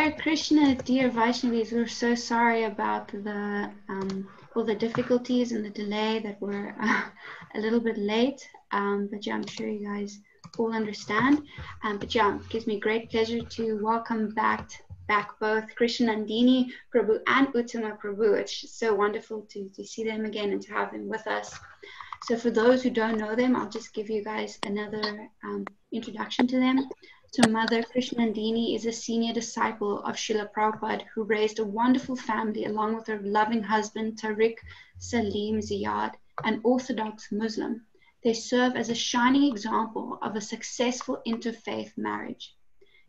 Hare Krishna, dear Vaishnavis, we're so sorry about the all the difficulties and the delay that we're a little bit late. But yeah, I'm sure you guys all understand. But yeah, it gives me great pleasure to welcome back both Krsnanandinin Prabhu and Uttama Prabhu. It's just so wonderful to see them again and to have them with us. So for those who don't know them, I'll just give you guys another introduction to them. So Mother Krsnanandinin is a senior disciple of Srila Prabhupada who raised a wonderful family along with her loving husband Tariq Salim Ziyad, an Orthodox Muslim. They serve as a shining example of a successful interfaith marriage.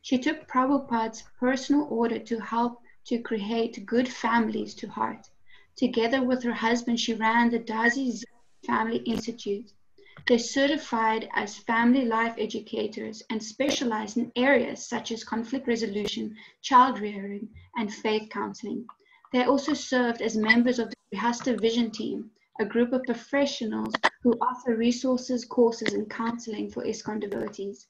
She took Prabhupada's personal order to help to create good families to heart. Together with her husband, she ran the Dazi Family Institute. They're certified as family life educators and specialize in areas such as conflict resolution, child rearing, and faith counseling. They also served as members of the Grihastha Vision Team, a group of professionals who offer resources, courses, and counseling for ISKCON devotees.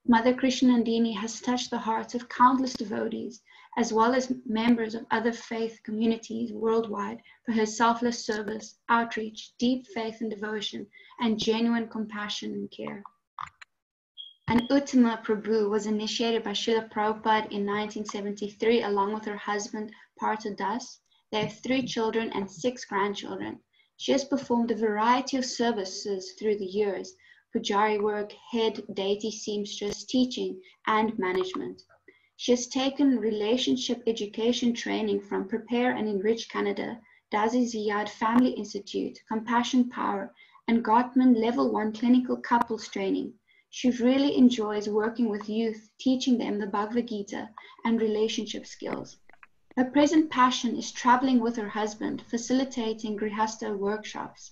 Mother Krsnanandinin has touched the hearts of countless devotees, as well as members of other faith communities worldwide for her selfless service, outreach, deep faith and devotion, and genuine compassion and care. And Uttama Prabhu was initiated by Srila Prabhupada in 1973 along with her husband Partha Das. They have 3 children and 6 grandchildren. She has performed a variety of services through the years: pujari work, head, deity seamstress, teaching, and management. She has taken relationship education training from Prepare and Enrich Canada, Dazi Ziyad Family Institute, Compassion Power, and Gottman Level 1 Clinical Couples Training. She really enjoys working with youth, teaching them the Bhagavad Gita and relationship skills. Her present passion is traveling with her husband, facilitating Grihastha workshops.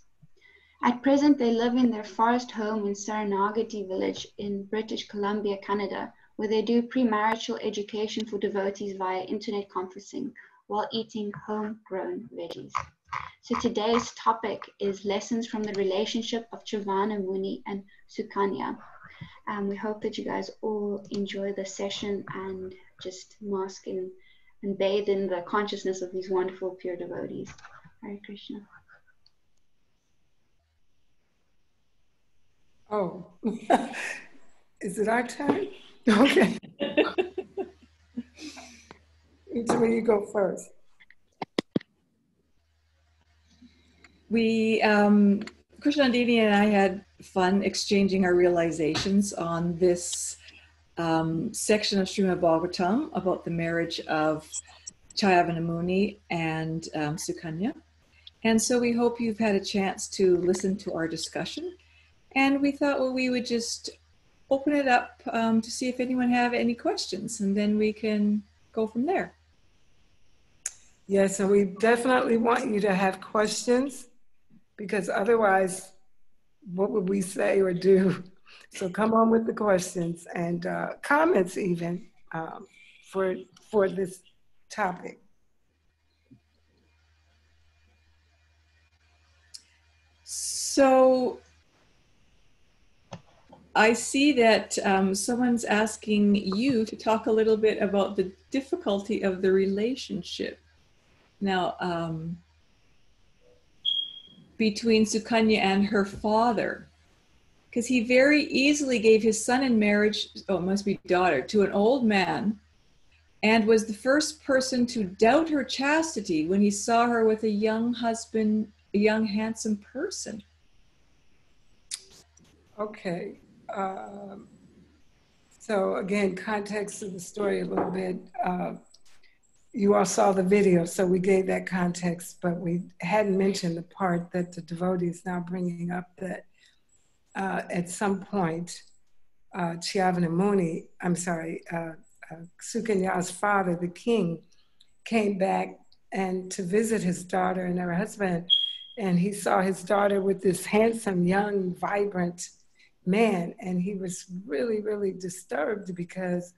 At present, they live in their forest home in Saranagati village in British Columbia, Canada, where they do premarital education for devotees via internet conferencing while eating homegrown veggies. So today's topic is lessons from the relationship of Cyavana, Muni, and Sukanya. We hope that you guys all enjoy the session and just bask in and bathe in the consciousness of these wonderful pure devotees. Hare Krishna. Oh, is it our turn? Okay. Which way you go first? Krsnanandinin and I had fun exchanging our realizations on this section of Srimad Bhagavatam about the marriage of Cyavana Muni and Sukanya. And so we hope you've had a chance to listen to our discussion. And we thought, well, we would just open it up to see if anyone have any questions, and then we can go from there. Yes, and we definitely want you to have questions, because otherwise, what would we say or do? So come on with the questions and comments even for this topic. So I see that someone's asking you to talk a little bit about the difficulty of the relationship. Now, between Sukanya and her father, because he very easily gave his son in marriage, oh, it must be daughter, to an old man, and was the first person to doubt her chastity when he saw her with a young husband, a young handsome person. Okay. So again, context of the story a little bit. You all saw the video, so we gave that context, but we hadn't mentioned the part that the devotee is now bringing up, that at some point, Cyavana Muni, Sukanya's father, the king, came back and to visit his daughter and her husband, and he saw his daughter with this handsome, young, vibrant man, and he was really, really disturbed because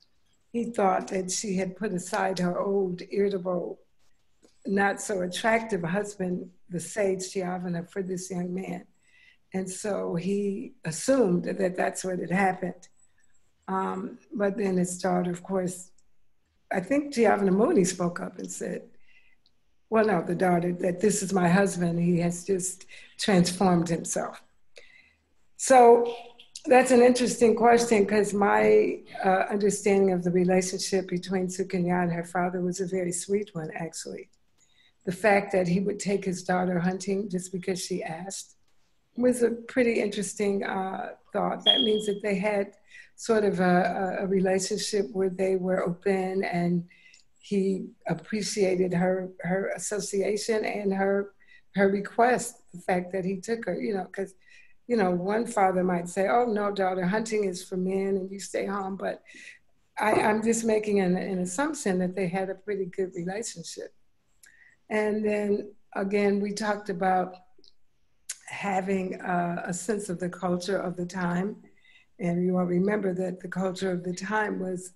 he thought that she had put aside her old, irritable, not so attractive husband, the sage Cyavana, for this young man. And so he assumed that that's what had happened. But then his daughter, of course, I think Cyavana Muni spoke up and said, well, no, the daughter, that this is my husband. He has just transformed himself. So that's an interesting question, because my understanding of the relationship between Sukanya and her father was a very sweet one, actually. The fact that he would take his daughter hunting just because she asked was a pretty interesting thought. That means that they had sort of a relationship where they were open, and he appreciated her association and her request, the fact that he took her, because, one father might say, oh, no, daughter, hunting is for men and you stay home. But I'm just making an assumption that they had a pretty good relationship. And then, again, we talked about having a sense of the culture of the time. And you will remember that the culture of the time was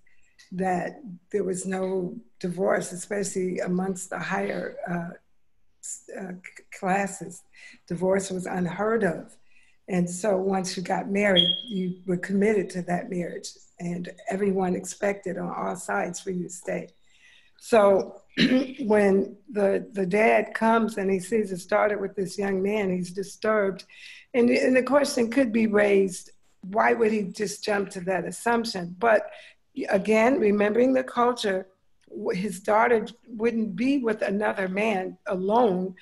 that there was no divorce, especially amongst the higher classes. Divorce was unheard of. And so once you got married, you were committed to that marriage, and everyone expected on all sides for you to stay. So when the dad comes and he sees it started with this young man, he's disturbed. And the question could be raised, why would he just jump to that assumption? But again, remembering the culture, his daughter wouldn't be with another man alone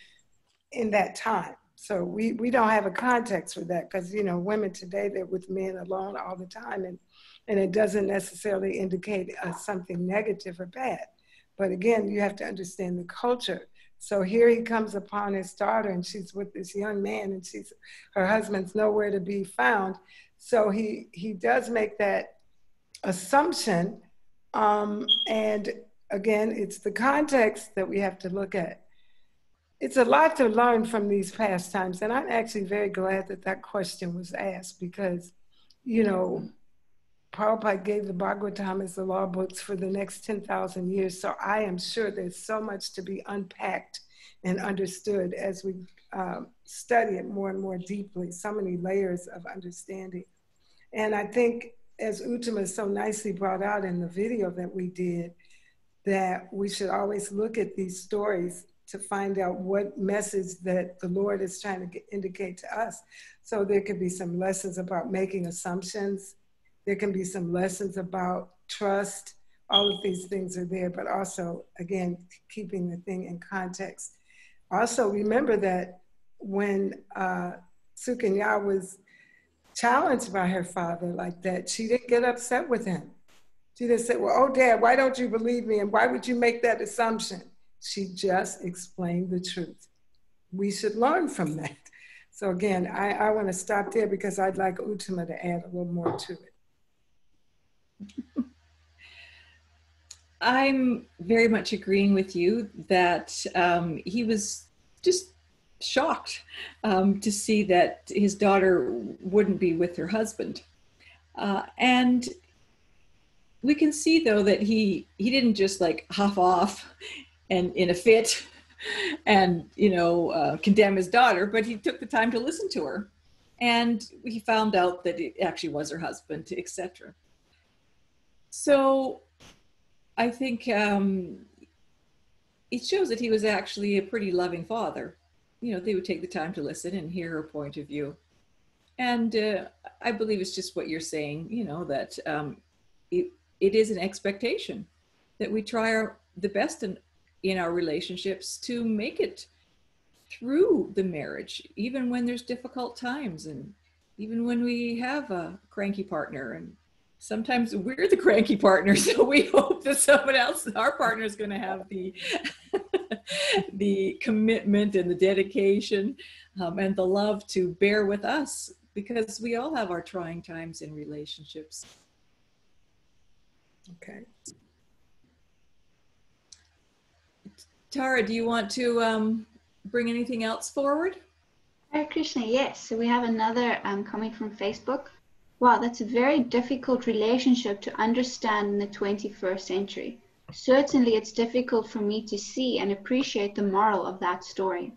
in that time. So we don't have a context for that, because, women today, they're with men alone all the time. And it doesn't necessarily indicate something negative or bad. But again, you have to understand the culture. So here he comes upon his daughter, and she's with this young man, and her husband's nowhere to be found. So he does make that assumption. And again, it's the context that we have to look at. It's a lot to learn from these past times. And I'm actually very glad that question was asked, because, Prabhupada gave the Bhagavatam as the law books for the next 10,000 years. So I am sure there's so much to be unpacked and understood as we study it more and more deeply, so many layers of understanding. And I think, as Uttama so nicely brought out in the video that we did, that we should always look at these stories to find out what message that the Lord is trying to indicate to us. So there could be some lessons about making assumptions. There can be some lessons about trust. All of these things are there, but also, again, keeping the thing in context. Also, remember that when Sukanya was challenged by her father like that, she didn't get upset with him. She didn't say, well, oh, Dad, why don't you believe me? And why would you make that assumption? She just explained the truth. We should learn from that. So again, I want to stop there, because I'd like Uttama to add a little more to it. I'm very much agreeing with you that he was just shocked to see that his daughter wouldn't be with her husband. And we can see, though, that he didn't just like huff off and in a fit and, condemn his daughter, but he took the time to listen to her. And he found out that it actually was her husband, etc. So I think it shows that he was actually a pretty loving father. They would take the time to listen and hear her point of view. And I believe it's just what you're saying, that it is an expectation that we try the best in our relationships to make it through the marriage, even when there's difficult times, and even when we have a cranky partner. And sometimes we're the cranky partner, so we hope that someone else, our partner, is going to have the the commitment and the dedication and the love to bear with us, because we all have our trying times in relationships. Okay. Tara, do you want to bring anything else forward? Hare Krishna, yes. So we have another coming from Facebook. Wow, that's a very difficult relationship to understand in the 21st century. Certainly, it's difficult for me to see and appreciate the moral of that story.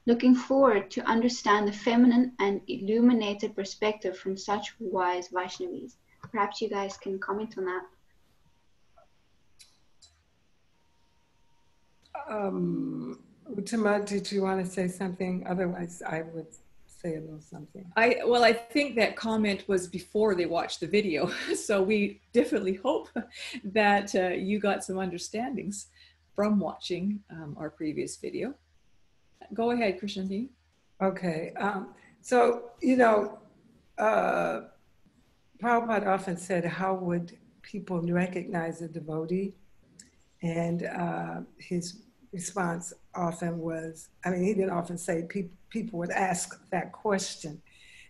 Looking forward to understand the feminine and illuminated perspective from such wise Vaishnavis. Perhaps you guys can comment on that. Uttama, did you want to say something? Otherwise, I would say a little something. Well, I think that comment was before they watched the video. So we definitely hope that you got some understandings from watching our previous video. Go ahead, Krsnanandinin. Okay. So, you know, Prabhupada often said, how would people recognize a devotee? And his response often was, I mean, he didn't often say, people would ask that question.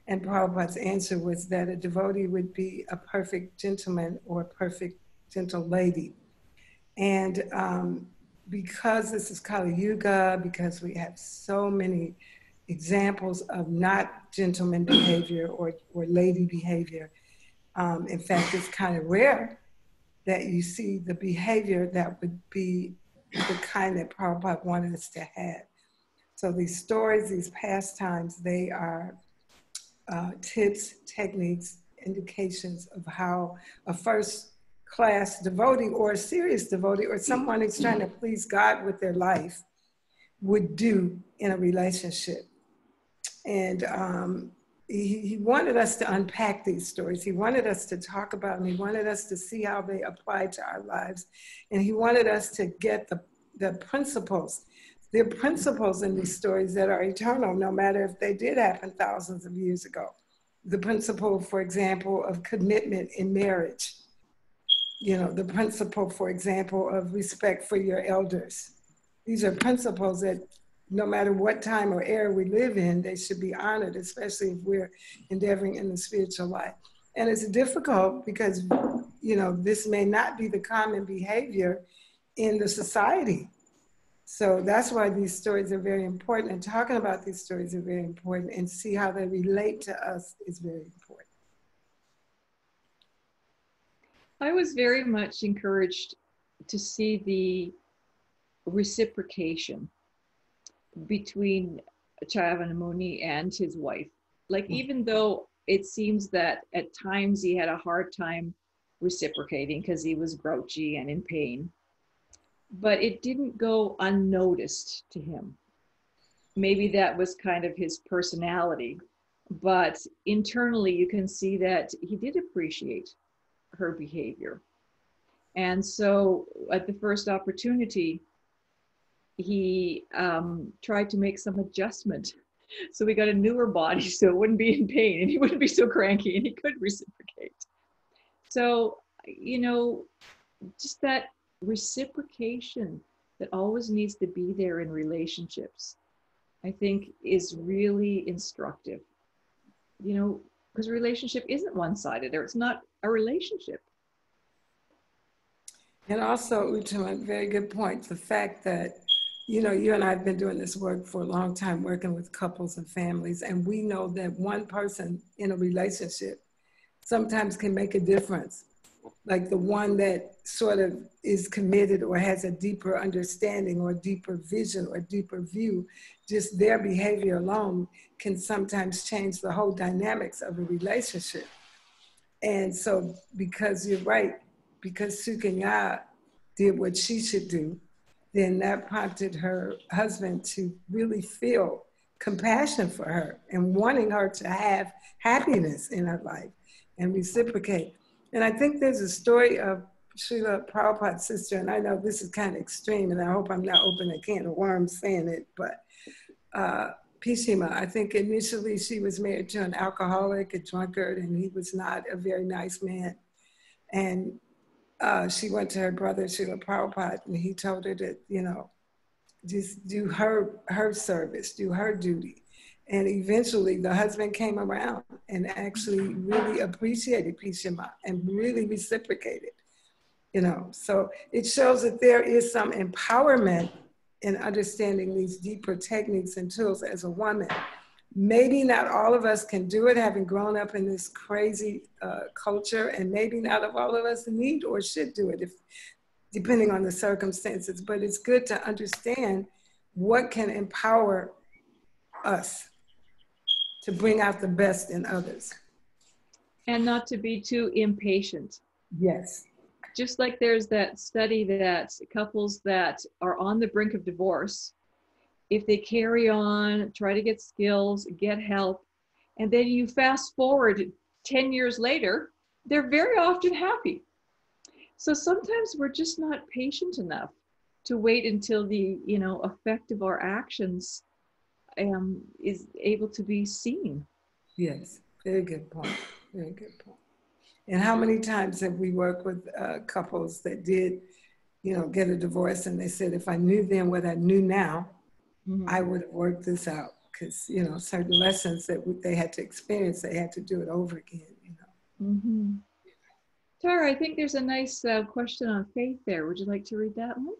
And Prabhupada's answer was that a devotee would be a perfect gentleman or a perfect gentle lady. And because this is Kali Yuga, because we have so many examples of not gentleman behavior or lady behavior, in fact, it's kind of rare that you see the behavior that would be the kind that Prabhupada wanted us to have. So these stories, these pastimes, they are tips, techniques, indications of how a first-class devotee or a serious devotee or someone who's trying to please God with their life would do in a relationship. And he wanted us to unpack these stories. He wanted us to talk about them. He wanted us to see how they apply to our lives. And he wanted us to get the principles. There are principles in these stories that are eternal, no matter if they did happen thousands of years ago. The principle, for example, of commitment in marriage. You know, the principle, for example, of respect for your elders. These are principles that no matter what time or era we live in, they should be honored, especially if we're endeavoring in the spiritual life. And it's difficult because, you know, this may not be the common behavior in the society. So that's why these stories are very important, and talking about these stories are very important, and see how they relate to us is very important. I was very much encouraged to see the reciprocation between Cyavana Muni and his wife. Like, even though it seems that at times he had a hard time reciprocating because he was grouchy and in pain, but it didn't go unnoticed to him. Maybe that was kind of his personality, but internally you can see that he did appreciate her behavior. And so at the first opportunity, he tried to make some adjustment. So we got a newer body so it wouldn't be in pain and he wouldn't be so cranky and he could reciprocate. So, you know, just that reciprocation that always needs to be there in relationships, I think is really instructive, you know, because a relationship isn't one-sided, or it's not a relationship. And also, Uttama, very good point, the fact that, you know, you and I have been doing this work for a long time, working with couples and families, and we know that one person in a relationship sometimes can make a difference. Like the one that sort of is committed or has a deeper understanding or deeper vision or deeper view, just their behavior alone can sometimes change the whole dynamics of a relationship. And so, because you're right, because Sukanya did what she should do, then that prompted her husband to really feel compassion for her and wanting her to have happiness in her life and reciprocate. And I think there's a story of Srila Prabhupada's sister, and I know this is kind of extreme, and I hope I'm not opening a can of worms saying it, but Pishima, I think initially she was married to an alcoholic, a drunkard, and he was not a very nice man. And she went to her brother, Srila Prabhupada, and he told her that, you know, just do her service, do her duty. And eventually the husband came around and actually really appreciated Pishima and really reciprocated, you know. So it shows that there is some empowerment in understanding these deeper techniques and tools as a woman. Maybe not all of us can do it, having grown up in this crazy culture, and maybe not all of us need or should do it, depending on the circumstances. But it's good to understand what can empower us to bring out the best in others. And not to be too impatient. Yes. just like there's that study that couples that are on the brink of divorce, if they carry on, try to get skills, get help, and then you fast forward 10 years later, they're very often happy. So sometimes we're just not patient enough to wait until the, effect of our actions is able to be seen. Yes, very good point. Very good point. And how many times have we worked with couples that did, get a divorce, and they said, if I knew then what I knew now, I would have worked this out. Because, certain lessons that they had to experience, they had to do it over again, Tara, I think there's a nice question on faith there. Would you like to read that one?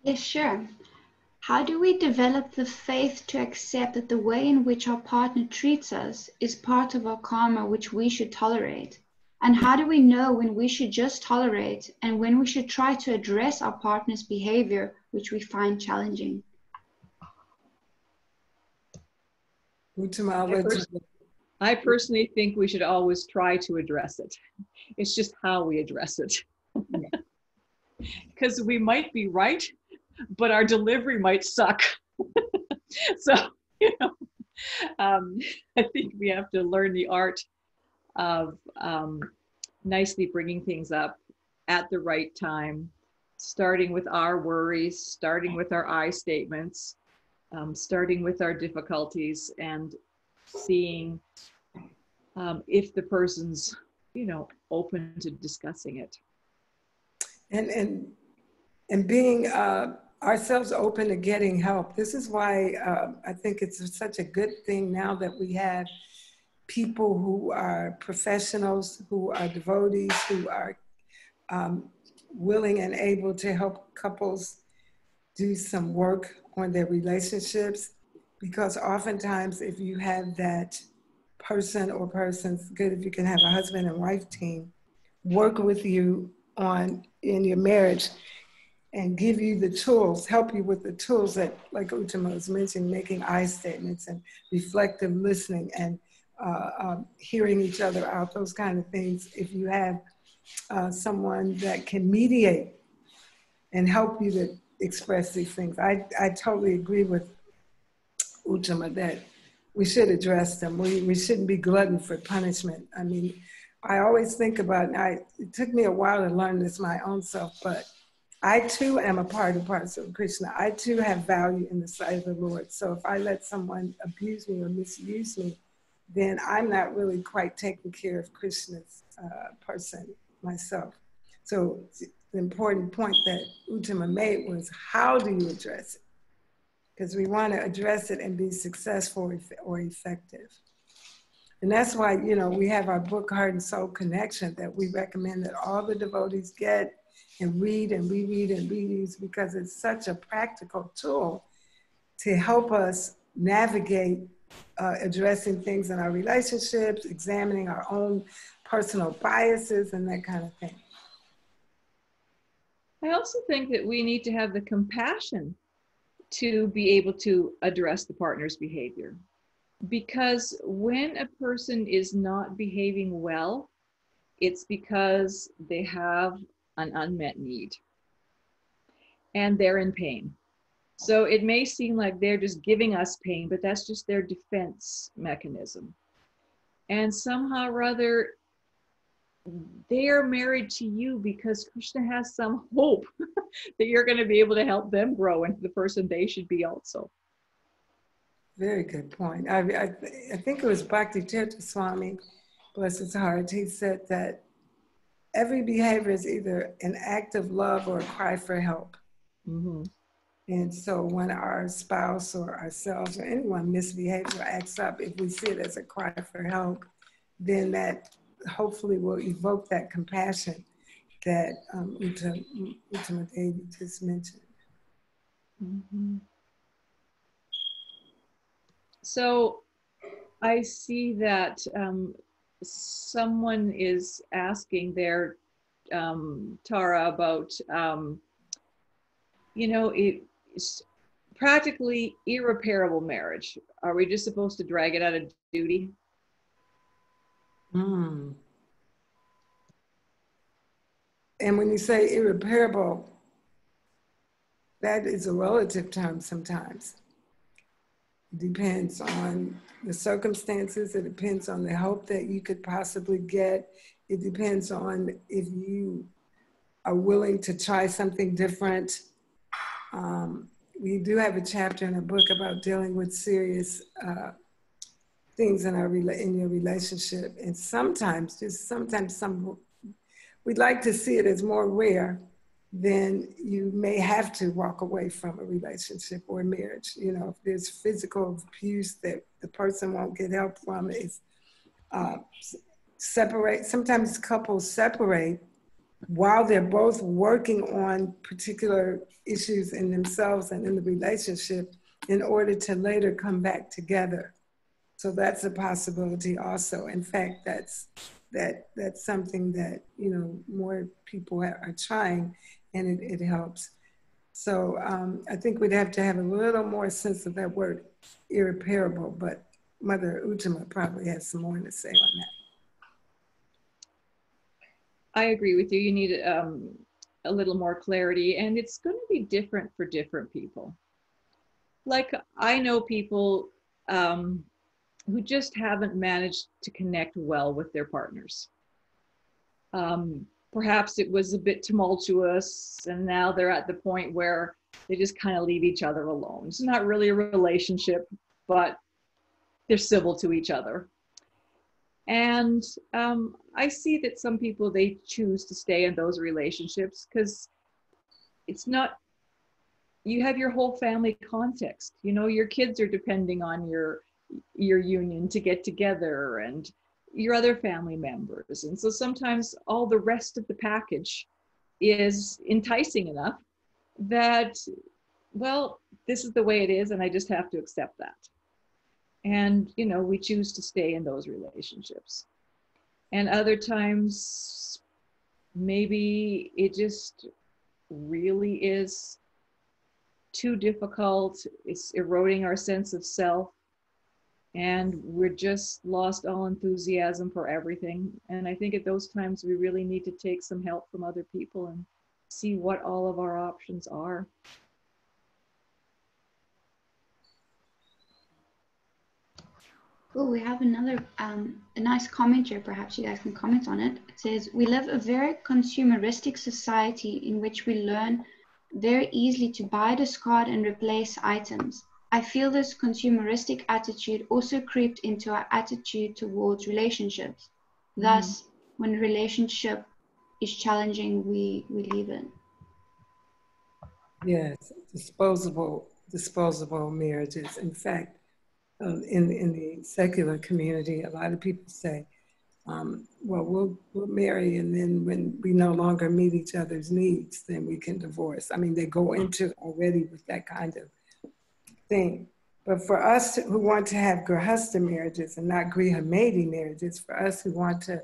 Yes, sure. How do we develop the faith to accept that the way in which our partner treats us is part of our karma, which we should tolerate? And how do we know when we should just tolerate and when we should try to address our partner's behavior, which we find challenging? I personally think we should always try to address it. It's just how we address it. Because we might be right, but our delivery might suck. So, I think we have to learn the art of nicely bringing things up at the right time, starting with our worries, starting with our I statements, starting with our difficulties, and seeing if the person's, open to discussing it. And being ourselves open to getting help. This is why I think it's such a good thing now that we have people who are professionals, who are devotees, who are willing and able to help couples do some work on their relationships. Because oftentimes if you have that person or persons, good if you can have a husband and wife team, work with you in your marriage and give you the tools, help you with the tools that, like Uttama was mentioning, making I statements and reflective listening and hearing each other out, those kind of things. If you have someone that can mediate and help you to express these things. I totally agree with Uttama that we should address them. We shouldn't be glutton for punishment. I mean, I always think about, it took me a while to learn this my own self, but I too am a part and parcel of Krishna. I too have value in the sight of the Lord. So if I let someone abuse me or misuse me, then I'm not really quite taking care of Krishna's person myself. So the important point that Uttama made was, how do you address it? Because we want to address it and be successful or effective. And that's why, we have our book, Heart and Soul Connection, that we recommend that all the devotees get and read and reread and reuse, because it's such a practical tool to help us navigate addressing things in our relationships, examining our own personal biases and that kind of thing. I also think that we need to have the compassion to be able to address the partner's behavior. Because when a person is not behaving well, it's because they have an unmet need and they're in pain. So it may seem like they're just giving us pain, but that's just their defense mechanism. And somehow or other, they are married to you because Krishna has some hope that you're going to be able to help them grow into the person they should be also. Very good point. I think it was Bhakti Tirtha Swami, bless his heart, he said that every behavior is either an act of love or a cry for help. Mm-hmm. And so when our spouse or ourselves or anyone misbehaves or acts up, if we see it as a cry for help, then that hopefully will evoke that compassion that Uttama Devi just mentioned. Mm-hmm. So I see that someone is asking there, Tara, about, it's practically irreparable marriage. Are we just supposed to drag it out of duty? And when you say irreparable, that is a relative term sometimes. It depends on the circumstances. It depends on the help that you could possibly get. It depends on if you are willing to try something different. We do have a chapter in a book about dealing with serious things in your relationship, and sometimes, we'd like to see it as more rare than you may have to walk away from a relationship or a marriage. You know, if there's physical abuse that the person won't get help from, is separate. Sometimes couples separate while they're both working on particular issues in themselves and in the relationship in order to later come back together. So that's a possibility also. In fact, that's something that, you know, more people are trying, and it helps. So I think we'd have to have a little more sense of that word irreparable, but Mother Uttama probably has some more to say on that. I agree with you. You need a little more clarity, and it's going to be different for different people. Like, I know people who just haven't managed to connect well with their partners. Perhaps it was a bit tumultuous, and now they're at the point where they just kind of leave each other alone. It's not really a relationship, but they're civil to each other. And I see that some people, they choose to stay in those relationships because it's not, you have your whole family context. You know, your kids are depending on your union to get together, and your other family members. And so sometimes all the rest of the package is enticing enough that, well, this is the way it is, and I just have to accept that. And, you know, we choose to stay in those relationships. And other times, maybe it just really is too difficult. It's eroding our sense of self. And we're just lost all enthusiasm for everything. And I think at those times, we really need to take some help from other people and see what all of our options are. Oh, we have another, a nice comment here. Perhaps you guys can comment on it. It says, we live a very consumeristic society in which we learn very easily to buy, discard, and replace items. I feel this consumeristic attitude also creeped into our attitude towards relationships. Thus, when a relationship is challenging, we leave it. Yes, disposable marriages. In fact, in the secular community, a lot of people say, well, we'll marry, and then when we no longer meet each other's needs, then we can divorce. I mean, they go into already with that kind of thing. But for us who want to have grihasta marriages and not grihamedi marriages, for us who want to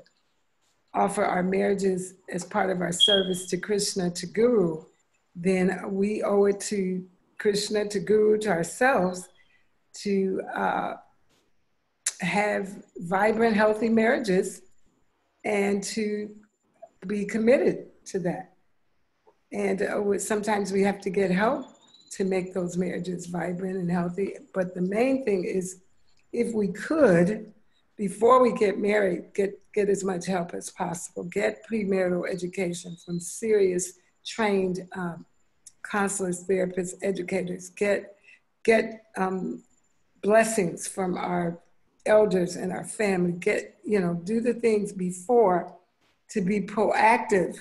offer our marriages as part of our service to Krishna, to Guru, then we owe it to Krishna, to Guru, to ourselves, to have vibrant, healthy marriages and to be committed to that. And sometimes we have to get help to make those marriages vibrant and healthy. But the main thing is, if we could, before we get married, get as much help as possible. Get premarital education from serious, trained counselors, therapists, educators. Get blessings from our elders and our family. Do the things before to be proactive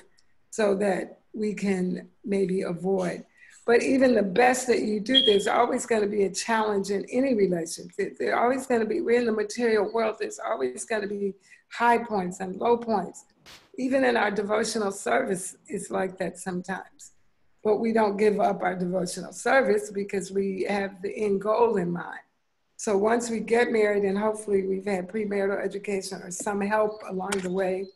so that we can maybe avoid. But even the best that you do, there's always going to be a challenge in any relationship. There's always going to be, we're in the material world, there's always going to be high points and low points. Even in our devotional service, it's like that sometimes. But we don't give up our devotional service because we have the end goal in mind. So once we get married, and hopefully we've had premarital education or some help along the way,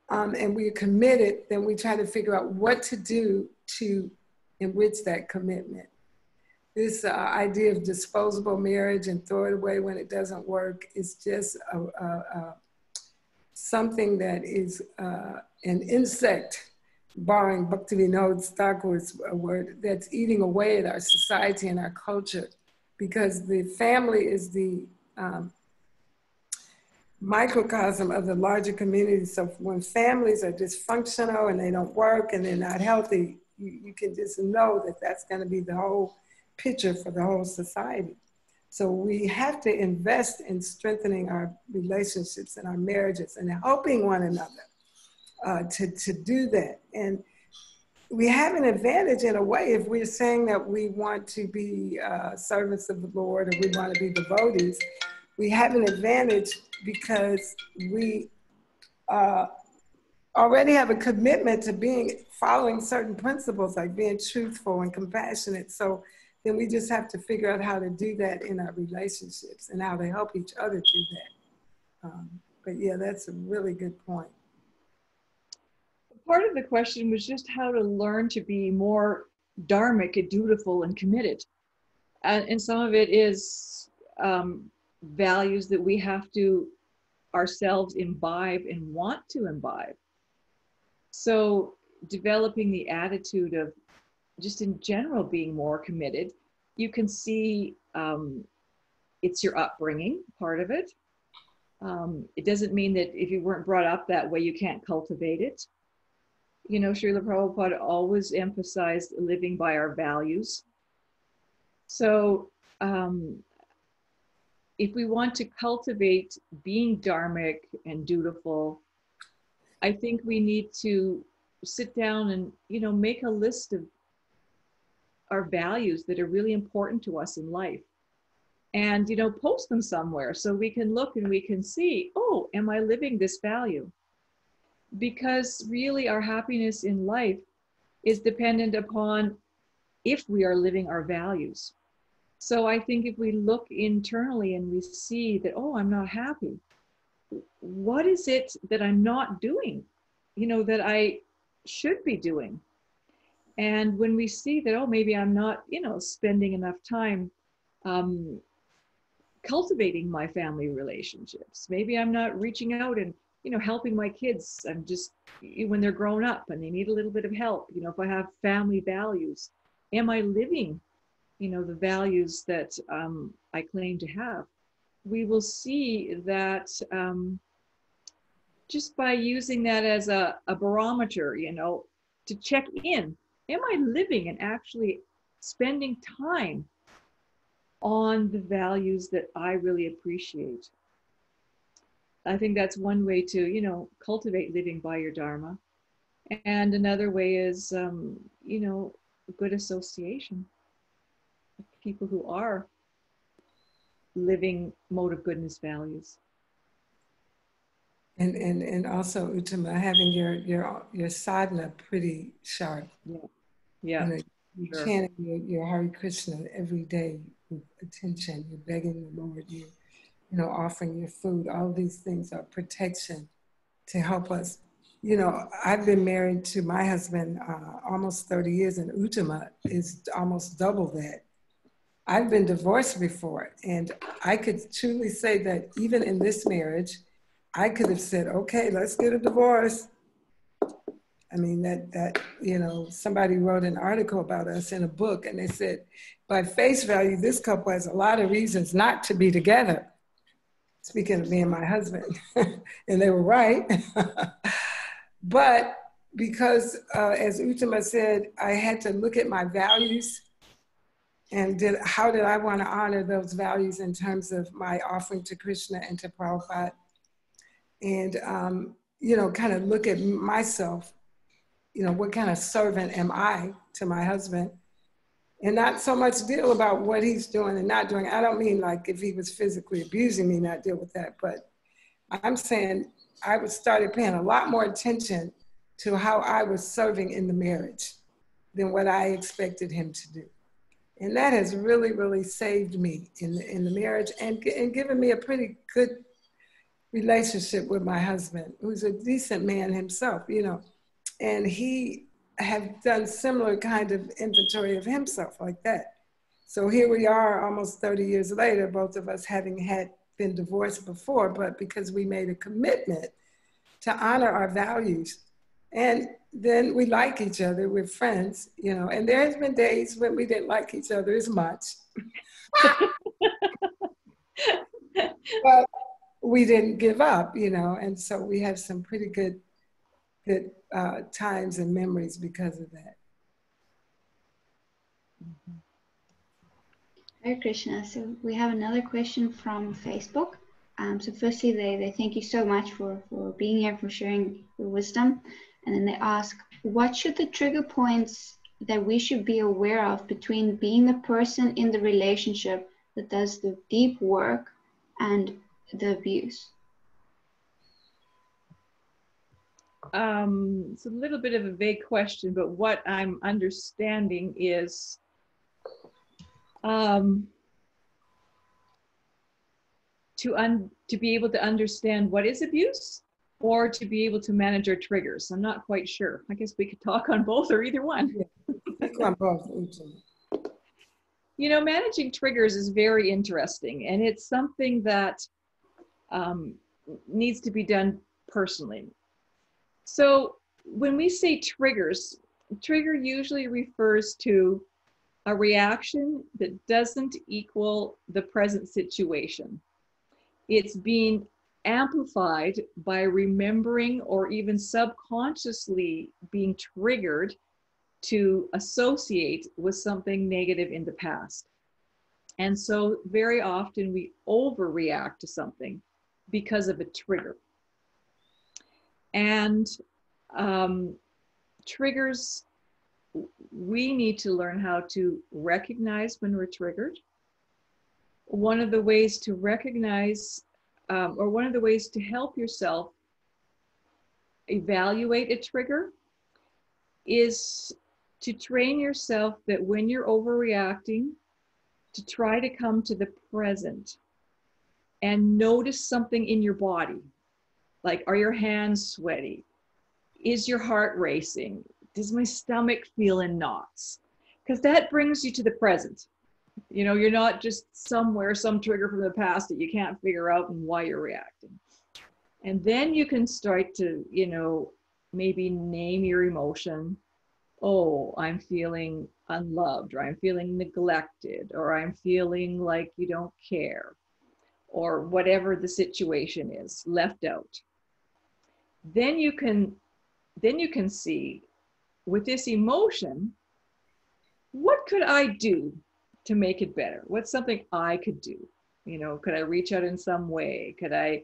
and we're committed, then we try to figure out what to do to enrich that commitment. This idea of disposable marriage and throw it away when it doesn't work is just something that is an insect borrowing Bhaktivinoda Thakur's word, that's eating away at our society and our culture, because the family is the microcosm of the larger community. So when families are dysfunctional and they don't work and they're not healthy, you can just know that that's going to be the whole picture for the whole society. So we have to invest in strengthening our relationships and our marriages and helping one another to do that. And we have an advantage in a way if we're saying that we want to be servants of the Lord or we want to be devotees. We have an advantage because we already have a commitment to following certain principles, like being truthful and compassionate. So then we just have to figure out how to do that in our relationships and how to help each other do that. But yeah, that's a really good point. Part of the question was just how to learn to be more dharmic and dutiful and committed. And some of it is values that we have to ourselves imbibe and want to imbibe. So developing the attitude of just in general being more committed, you can see it's your upbringing, part of it. It doesn't mean that if you weren't brought up that way, you can't cultivate it. You know, Srila Prabhupada always emphasized living by our values. So if we want to cultivate being dharmic and dutiful, I think we need to sit down and, you know, make a list of our values that are really important to us in life and, you know, post them somewhere so we can look and we can see, oh, am I living this value? Because really our happiness in life is dependent upon if we are living our values. So I think if we look internally and we see that, oh, I'm not happy, what is it that I'm not doing, you know, that I should be doing? And when we see that, oh, maybe I'm not, you know, spending enough time cultivating my family relationships. Maybe I'm not reaching out and, you know, helping my kids. I'm just, when they're grown up and they need a little bit of help, you know, if I have family values, am I living, you know, the values that I claim to have? We will see that just by using that as a barometer, you know, to check in, am I living and actually spending time on the values that I really appreciate? I think that's one way to, you know, cultivate living by your Dharma. And another way is, you know, good association. People who are living mode of goodness values. And also, Uttama, having your sadhana pretty sharp. Yeah. Yeah. You know, you're chanting your Hare Krishna every day with attention. You're begging the Lord. You know, offering your food. All these things are protection to help us. You know, I've been married to my husband almost 30 years, and Uttama is almost double that. I've been divorced before, and I could truly say that even in this marriage, I could have said, okay, let's get a divorce. I mean, that you know, somebody wrote an article about us in a book, and they said, by face value, this couple has a lot of reasons not to be together. Speaking of me and my husband, and they were right. But because, as Uttama said, I had to look at my values and how did I want to honor those values in terms of my offering to Krishna and to Prabhupada. And, you know, kind of look at myself, you know, what kind of servant am I to my husband? And not so much deal about what he's doing and not doing. I don't mean like if he was physically abusing me, not deal with that. But I'm saying I started paying a lot more attention to how I was serving in the marriage than what I expected him to do. And that has really, really saved me in the marriage and given me a pretty good relationship with my husband, who's a decent man himself, you know. And he have done similar kind of inventory of himself like that. So here we are almost 30 years later, both of us having been divorced before, but because we made a commitment to honor our values And then we like each other, we're friends, you know, and there has been days when we didn't like each other as much. But we didn't give up, you know, and so we have some pretty good times and memories because of that. Hare Krishna. So we have another question from Facebook. So firstly, they thank you so much for being here, for sharing your wisdom. And then they ask, what should the trigger points that we should be aware of between being the person in the relationship that does the deep work and the abuse? It's a little bit of a vague question, but what I'm understanding is to be able to understand what is abuse, or to be able to manage our triggers. I'm not quite sure. I guess we could talk on both or either one. Yeah, on both. You know, managing triggers is very interesting, and it's something that needs to be done personally. So when we say triggers, trigger usually refers to a reaction that doesn't equal the present situation. It's being amplified by remembering or even subconsciously being triggered to associate with something negative in the past. And so very often we overreact to something because of a trigger. And triggers, we need to learn how to recognize when we're triggered. One of the ways to recognize, or one of the ways to help yourself evaluate a trigger, is to train yourself that when you're overreacting, to try to come to the present and notice something in your body. Like, are your hands sweaty? Is your heart racing? Does my stomach feel in knots? Because that brings you to the present. You know, you're not just somewhere, some trigger from the past that you can't figure out and why you're reacting. And then you can start to, you know, maybe name your emotion. Oh, I'm feeling unloved, or I'm feeling neglected, or I'm feeling like you don't care, or whatever the situation is, left out. Then you can see, with this emotion, what could I do to make it better? What's something I could do? You know, could I reach out in some way? Could I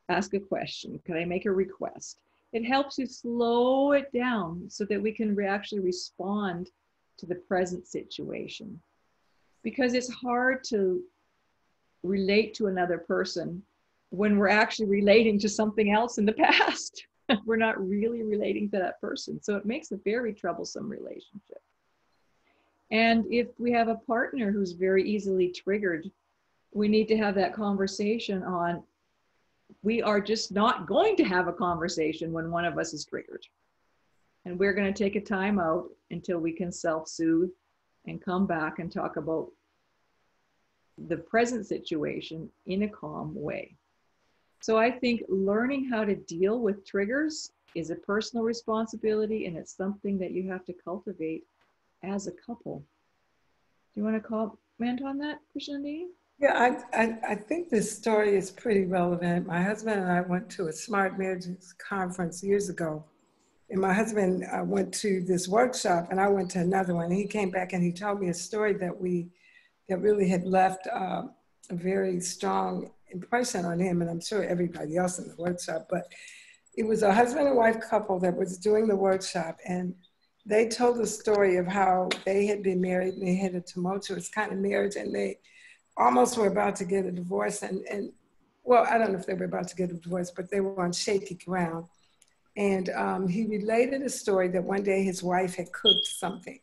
ask a question? Could I make a request? It helps you slow it down so that we can actually respond to the present situation. Because it's hard to relate to another person when we're actually relating to something else in the past. We're not really relating to that person. So it makes a very troublesome relationship. And if we have a partner who's very easily triggered, we need to have that conversation on, we are just not going to have a conversation when one of us is triggered. And we're going to take a time out until we can self-soothe and come back and talk about the present situation in a calm way. So I think learning how to deal with triggers is a personal responsibility, and it's something that you have to cultivate as a couple. Do you want to comment on that, Krsnanandinin? Yeah, I think this story is pretty relevant. My husband and I went to a Smart Marriages conference years ago. And my husband went to this workshop, and I went to another one. And he came back and he told me a story that really had left a very strong impression on him, and I'm sure everybody else in the workshop. But it was a husband and wife couple that was doing the workshop, and they told the story of how they had been married and they had a tumultuous kind of marriage, and they almost were about to get a divorce. And well, I don't know if they were about to get a divorce, but they were on shaky ground. And he related a story that one day his wife had cooked something,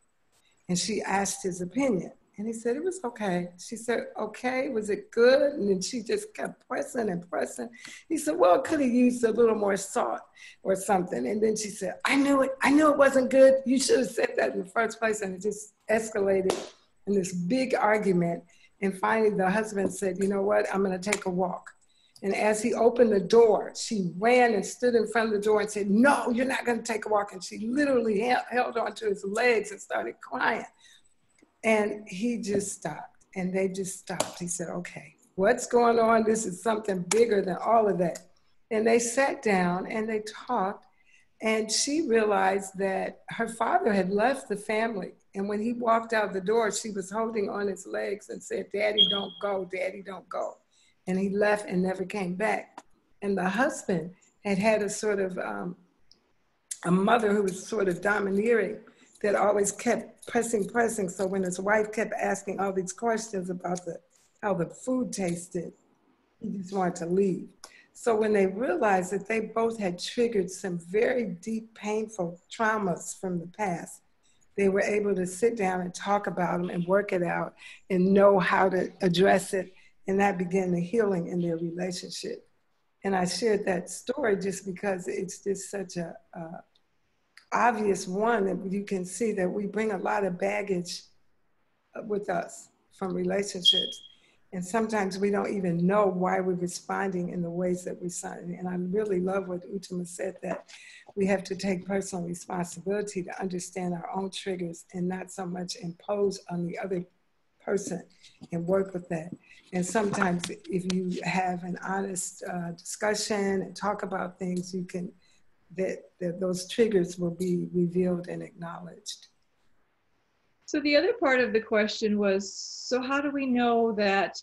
and she asked his opinion. And he said, it was okay. She said, okay, was it good? And then she just kept pressing and pressing. He said, well, could have used a little more salt or something. And then she said, I knew it wasn't good. You should have said that in the first place. And it just escalated in this big argument. And finally the husband said, you know what, I'm gonna take a walk. And as he opened the door, she ran and stood in front of the door and said, "No, you're not going to take a walk." And she literally held onto his legs and started crying. And he just stopped, and they just stopped. He said, "Okay, what's going on? This is something bigger than all of that." And they sat down and they talked, and she realized that her father had left the family. And when he walked out the door, she was holding on his legs and said, "Daddy, don't go, Daddy, don't go." And he left and never came back. And the husband had a sort of, a mother who was sort of domineering, that always kept pressing. So when his wife kept asking all these questions about how the food tasted, he just wanted to leave. So when they realized that they both had triggered some very deep, painful traumas from the past, they were able to sit down and talk about them and work it out and know how to address it. And that began the healing in their relationship. And I shared that story just because it's just such a obvious one that you can see that we bring a lot of baggage with us from relationships. And sometimes we don't even know why we're responding in the ways that we're responding. And I really love what Uttama said, that we have to take personal responsibility to understand our own triggers and not so much impose on the other person and work with that. And sometimes if you have an honest discussion and talk about things, you can, that those triggers will be revealed and acknowledged. So the other part of the question was, so how do we know that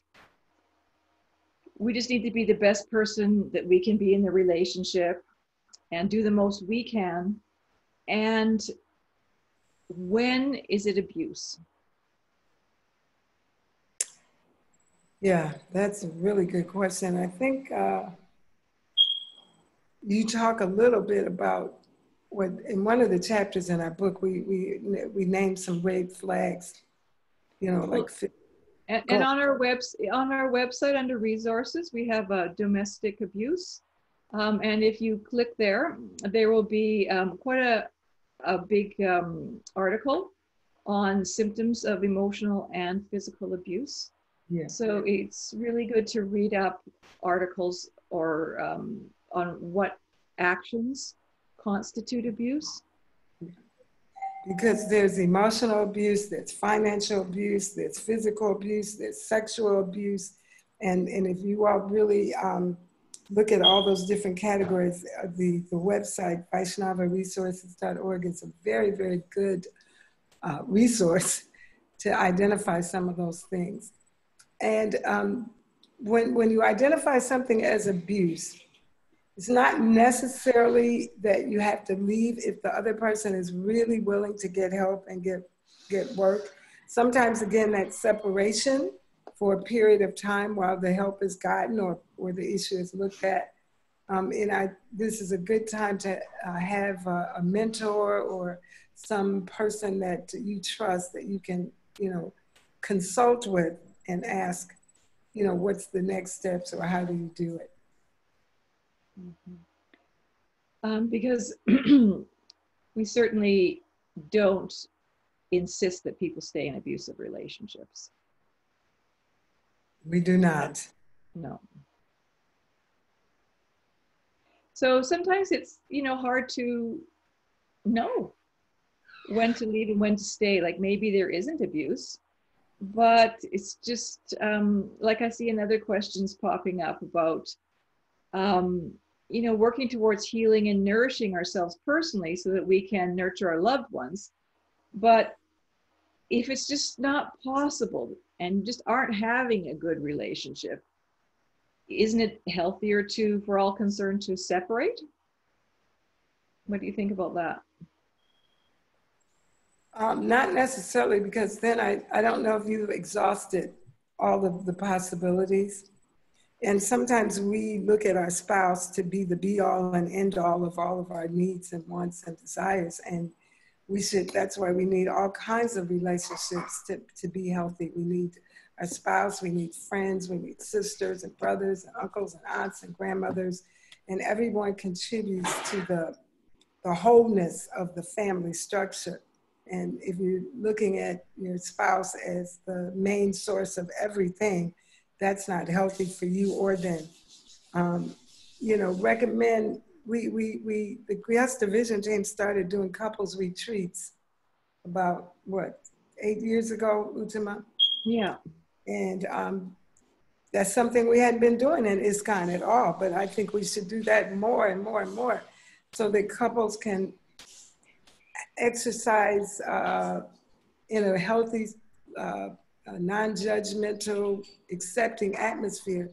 we just need to be the best person that we can be in the relationship and do the most we can? And when is it abuse? Yeah, that's a really good question. I think you talk a little bit about what, in one of the chapters in our book, we named some red flags, you know, like. And on our website under resources, we have domestic abuse. And if you click there, there will be quite a big article on symptoms of emotional and physical abuse. Yeah. So it's really good to read up articles or on what actions constitute abuse. Because there's emotional abuse, there's financial abuse, there's physical abuse, there's sexual abuse. And if you all really look at all those different categories, the website, VaishnavaResources.org, is a very, very good resource to identify some of those things. And when you identify something as abuse, it's not necessarily that you have to leave if the other person is really willing to get help and get work. Sometimes, again, that separation for a period of time while the help is gotten or the issue is looked at. This is a good time to have a mentor or some person that you trust that you can, consult with and ask, what's the next steps or how do you do it? Mm-hmm. Because we certainly don't insist that people stay in abusive relationships. We do not. No. So sometimes it's, hard to know when to leave and when to stay. Like maybe there isn't abuse, but it's just like I see in other questions popping up about working towards healing and nourishing ourselves personally so that we can nurture our loved ones. But if it's just not possible and just aren't having a good relationship, isn't it healthier for all concerned to separate? What do you think about that? Not necessarily, because then I don't know if you've exhausted all of the possibilities. And sometimes we look at our spouse to be the be all and end all of our needs and wants and desires. And that's why we need all kinds of relationships to be healthy. We need a spouse, we need friends, we need sisters and brothers and uncles and aunts and grandmothers. And everyone contributes to the wholeness of the family structure. And if you're looking at your spouse as the main source of everything, that's not healthy for you or them. you know, recommend, the Grihast Division, James, started doing couples retreats about, what, 8 years ago, Uttama? Yeah. And that's something we hadn't been doing in ISKCON at all, but I think we should do that more and more and more so that couples can exercise in a healthy, non-judgmental, accepting atmosphere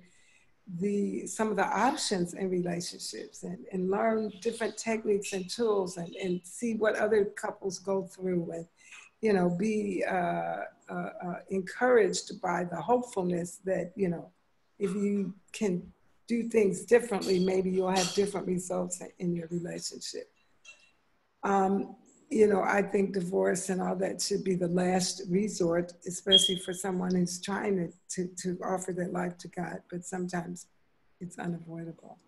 some of the options in relationships, and learn different techniques and tools, and see what other couples go through, and, you know, be encouraged by the hopefulness that, you know, if you can do things differently, maybe you'll have different results in your relationship. You know, I think divorce and all that should be the last resort, especially for someone who's trying to offer their life to God, but sometimes it's unavoidable.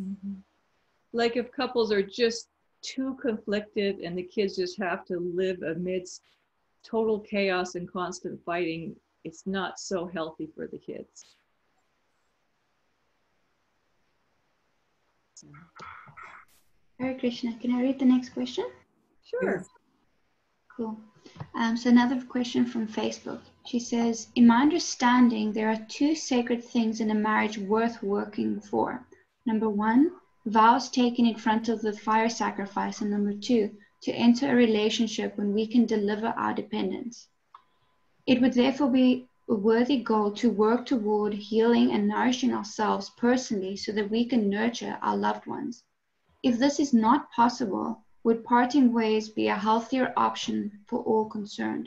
Mm-hmm. Like if couples are just too conflicted and the kids just have to live amidst total chaos and constant fighting, it's not so healthy for the kids. Hare Krishna. Can I read the next question? Sure. Yes. Cool. So another question from Facebook. She says, in my understanding, there are two sacred things in a marriage worth working for. Number one, vows taken in front of the fire sacrifice. And number two, to enter a relationship when we can deliver our dependence. It would therefore be a worthy goal to work toward healing and nourishing ourselves personally so that we can nurture our loved ones. If this is not possible, would parting ways be a healthier option for all concerned?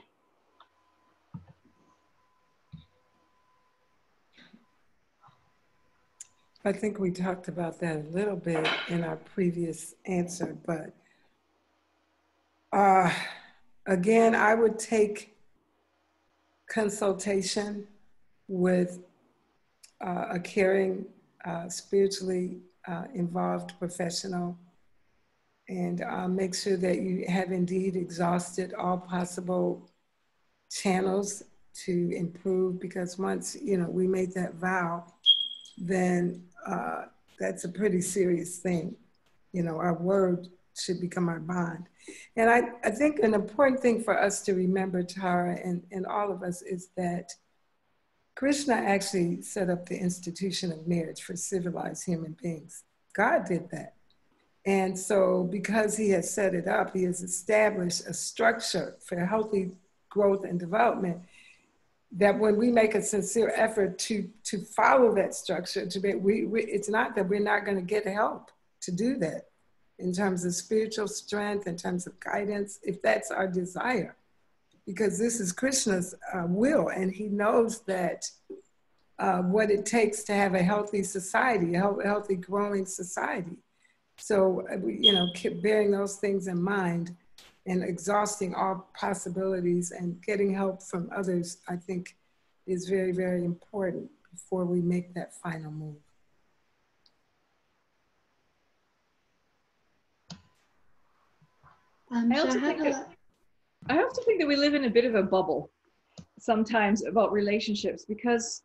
I think we talked about that a little bit in our previous answer, but again, I would take consultation with a caring, spiritually involved professional, and make sure that you have indeed exhausted all possible channels to improve, because once, you know, we made that vow, then that's a pretty serious thing. You know, our word should become our bond. And I think an important thing for us to remember, Tara, and all of us, is that Krishna actually set up the institution of marriage for civilized human beings. God did that. And so because he has set it up, he has established a structure for healthy growth and development, that when we make a sincere effort to follow that structure, it's not that we're not going to get help to do that in terms of spiritual strength, in terms of guidance, if that's our desire. Because this is Krishna's will, and he knows that what it takes to have a healthy society, a healthy growing society. So, you know, keep bearing those things in mind and exhausting all possibilities and getting help from others, I think, is very, very important before we make that final move. I also think that we live in a bit of a bubble sometimes about relationships, because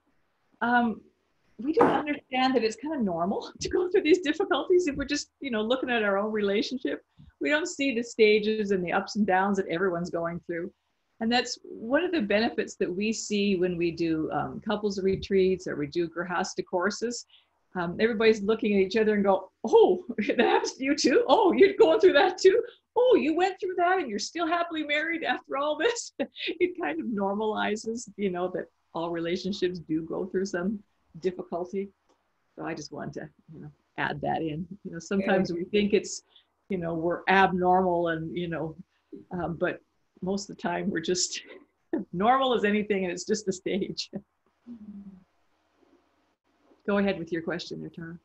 we don't understand that it's kind of normal to go through these difficulties. If we're just, you know, looking at our own relationship, we don't see the stages and the ups and downs that everyone's going through. And that's one of the benefits that we see when we do couples retreats or we do Grihasta courses. Everybody's looking at each other and go, oh, that happens to you too? Oh, you're going through that too? Oh, you went through that and you're still happily married after all this? It kind of normalizes, you know, that all relationships do go through some difficulty. So I just wanted to, you know, add that in. You know, sometimes we think it's, you know, we're abnormal and, you know, but most of the time we're just normal as anything, and it's just the stage. Go ahead with your question there, Tara.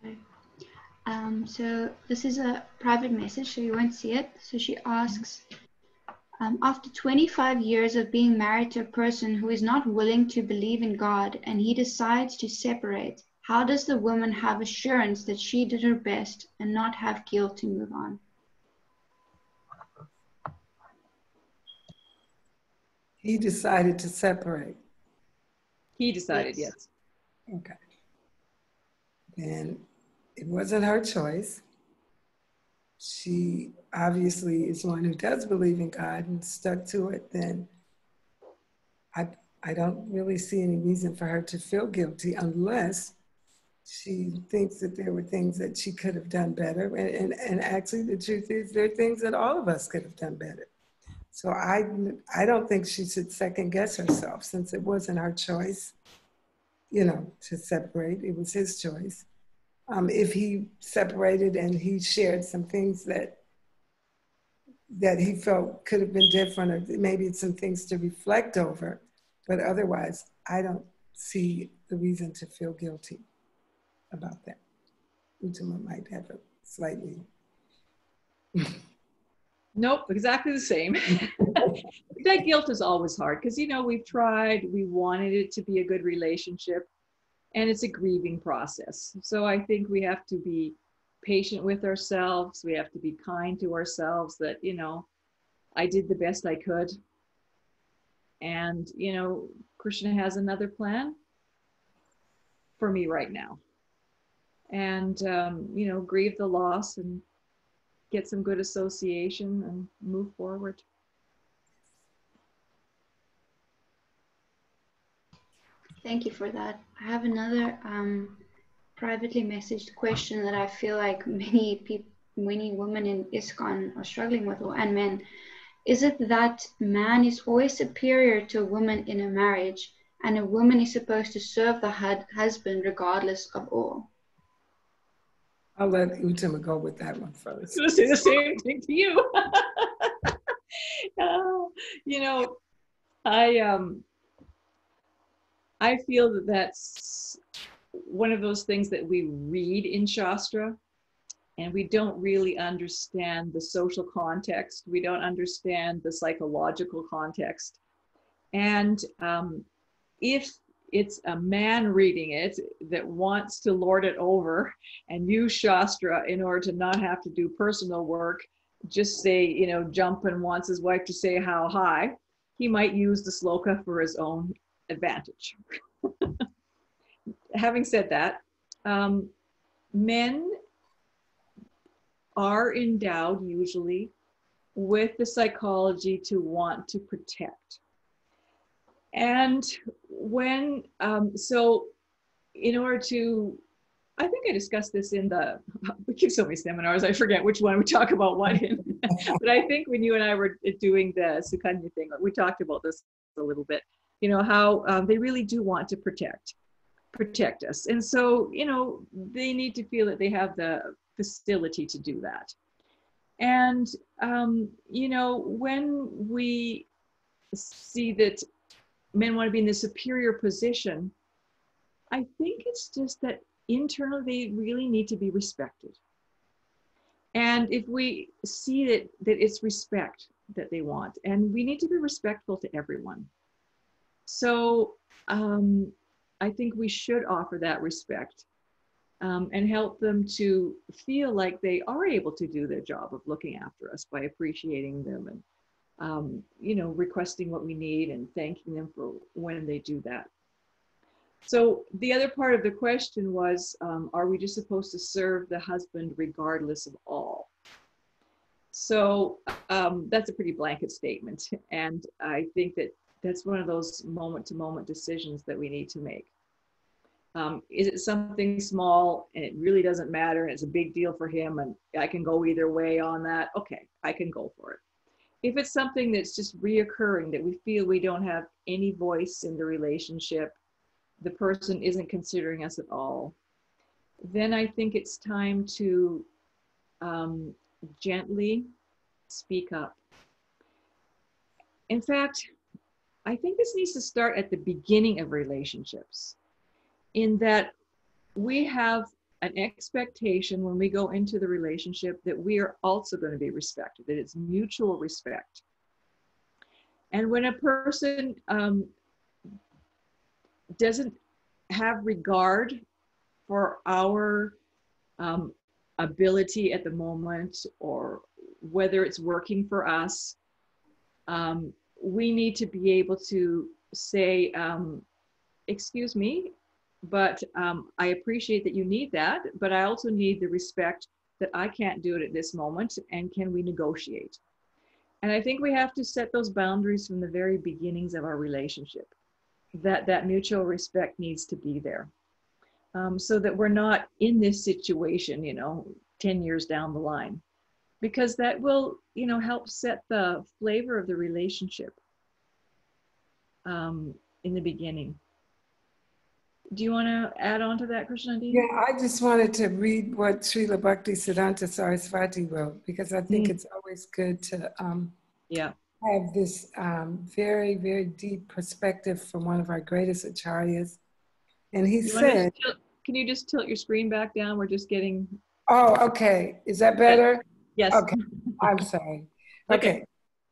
Okay. So this is a private message, so you won't see it. So she asks, after 25 years of being married to a person who is not willing to believe in God, and he decides to separate, how does the woman have assurance that she did her best and not have guilt to move on? He decided to separate. He decided, yes. Okay. then it wasn't her choice. She obviously is one who does believe in God and stuck to it. Then I don't really see any reason for her to feel guilty unless she thinks that there were things that she could have done better. And actually the truth is there are things that all of us could have done better. So I don't think she should second guess herself since it wasn't her choice, to separate. It was his choice. If he separated and he shared some things that he felt could have been different, or maybe it's some things to reflect over, but otherwise I don't see the reason to feel guilty about that. Uttama might have a slightly... Nope, exactly the same. That guilt is always hard because, we've tried, we wanted it to be a good relationship, and it's a grieving process. So I think we have to be patient with ourselves. We have to be kind to ourselves that, I did the best I could. And, Krishna has another plan for me right now. And, grieve the loss and get some good association and move forward. Thank you for that. I have another privately messaged question that I feel like many women in ISKCON are struggling with, and men. Is it that man is always superior to a woman in a marriage, and a woman is supposed to serve the husband regardless of all? I'll let Uttama go with that one first. I was going to say the same thing to you. I feel that that's one of those things that we read in Shastra, and we don't really understand the social context. We don't understand the psychological context. And if it's a man reading it that wants to lord it over and use Shastra in order to not have to do personal work, just say, jump and wants his wife to say how high, he might use the sloka for his own advantage. Having said that, men are endowed usually with the psychology to want to protect. And when, so in order to, I think I discussed this in we keep so many seminars, I forget which one we talk about what in. But I think when you and I were doing the Sukanya thing, we talked about this a little bit, how they really do want to protect us. And so, they need to feel that they have the facility to do that. And, when we see that men want to be in the superior position, I think it's just that internally they really need to be respected. And if we see that it's respect that they want, and we need to be respectful to everyone. So I think we should offer that respect and help them to feel like they are able to do their job of looking after us by appreciating them and requesting what we need and thanking them for when they do that. So the other part of the question was, are we just supposed to serve the husband regardless of all? So that's a pretty blanket statement. And I think that that's one of those moment-to-moment decisions that we need to make. Is it something small and it really doesn't matter and it's a big deal for him and I can go either way on that? Okay, I can go for it. If it's something that's just reoccurring, that we feel we don't have any voice in the relationship, the person isn't considering us at all, then I think it's time to gently speak up. In fact, I think this needs to start at the beginning of relationships, in that we have an expectation when we go into the relationship that we are also going to be respected, that it's mutual respect. And when a person doesn't have regard for our ability at the moment, or whether it's working for us, we need to be able to say, excuse me, but I appreciate that you need that, but I also need the respect that I can't do it at this moment, and can we negotiate? And I think we have to set those boundaries from the very beginnings of our relationship, that mutual respect needs to be there, so that we're not in this situation, 10 years down the line, because that will, help set the flavor of the relationship in the beginning. Do you want to add on to that, Krsnanandinin? Yeah, I just wanted to read what Srila Bhaktisiddhanta Saraswati wrote, because I think it's always good to have this very, very deep perspective from one of our greatest acharyas. And he said, can you just tilt your screen back down? We're just getting... Oh, okay. Is that better? Yes. Okay. I'm sorry. Okay.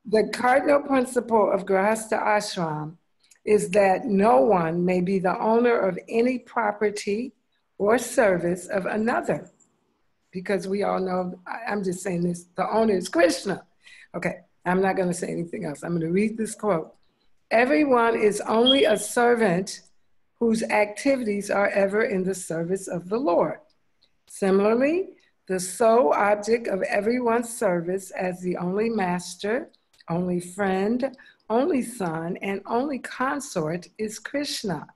The cardinal principle of Grahastha Ashram is that no one may be the owner of any property or service of another. Because we all know, I'm just saying this, the owner is Krishna. Okay, I'm not going to say anything else. I'm going to read this quote. Everyone is only a servant whose activities are ever in the service of the Lord. Similarly, the sole object of everyone's service as the only master, only friend, only son, and only consort is Krishna.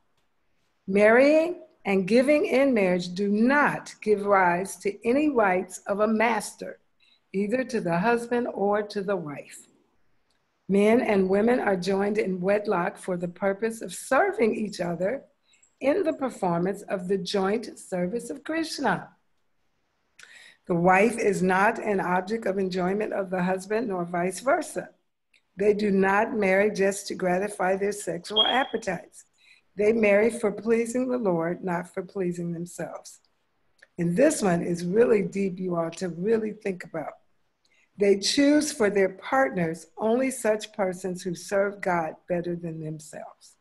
Marrying and giving in marriage do not give rise to any rights of a master, either to the husband or to the wife. Men and women are joined in wedlock for the purpose of serving each other in the performance of the joint service of Krishna. The wife is not an object of enjoyment of the husband, nor vice versa. They do not marry just to gratify their sexual appetites. They marry for pleasing the Lord, not for pleasing themselves. And this one is really deep, you all, to really think about. They choose for their partners only such persons who serve God better than themselves.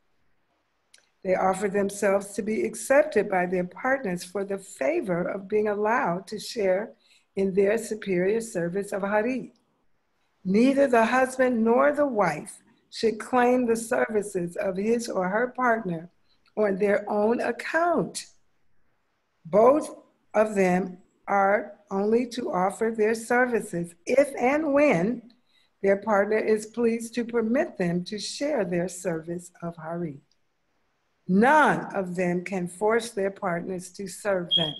They offer themselves to be accepted by their partners for the favor of being allowed to share in their superior service of Hari. Neither the husband nor the wife should claim the services of his or her partner on their own account. Both of them are only to offer their services if and when their partner is pleased to permit them to share their service of Hari. None of them can force their partners to serve them.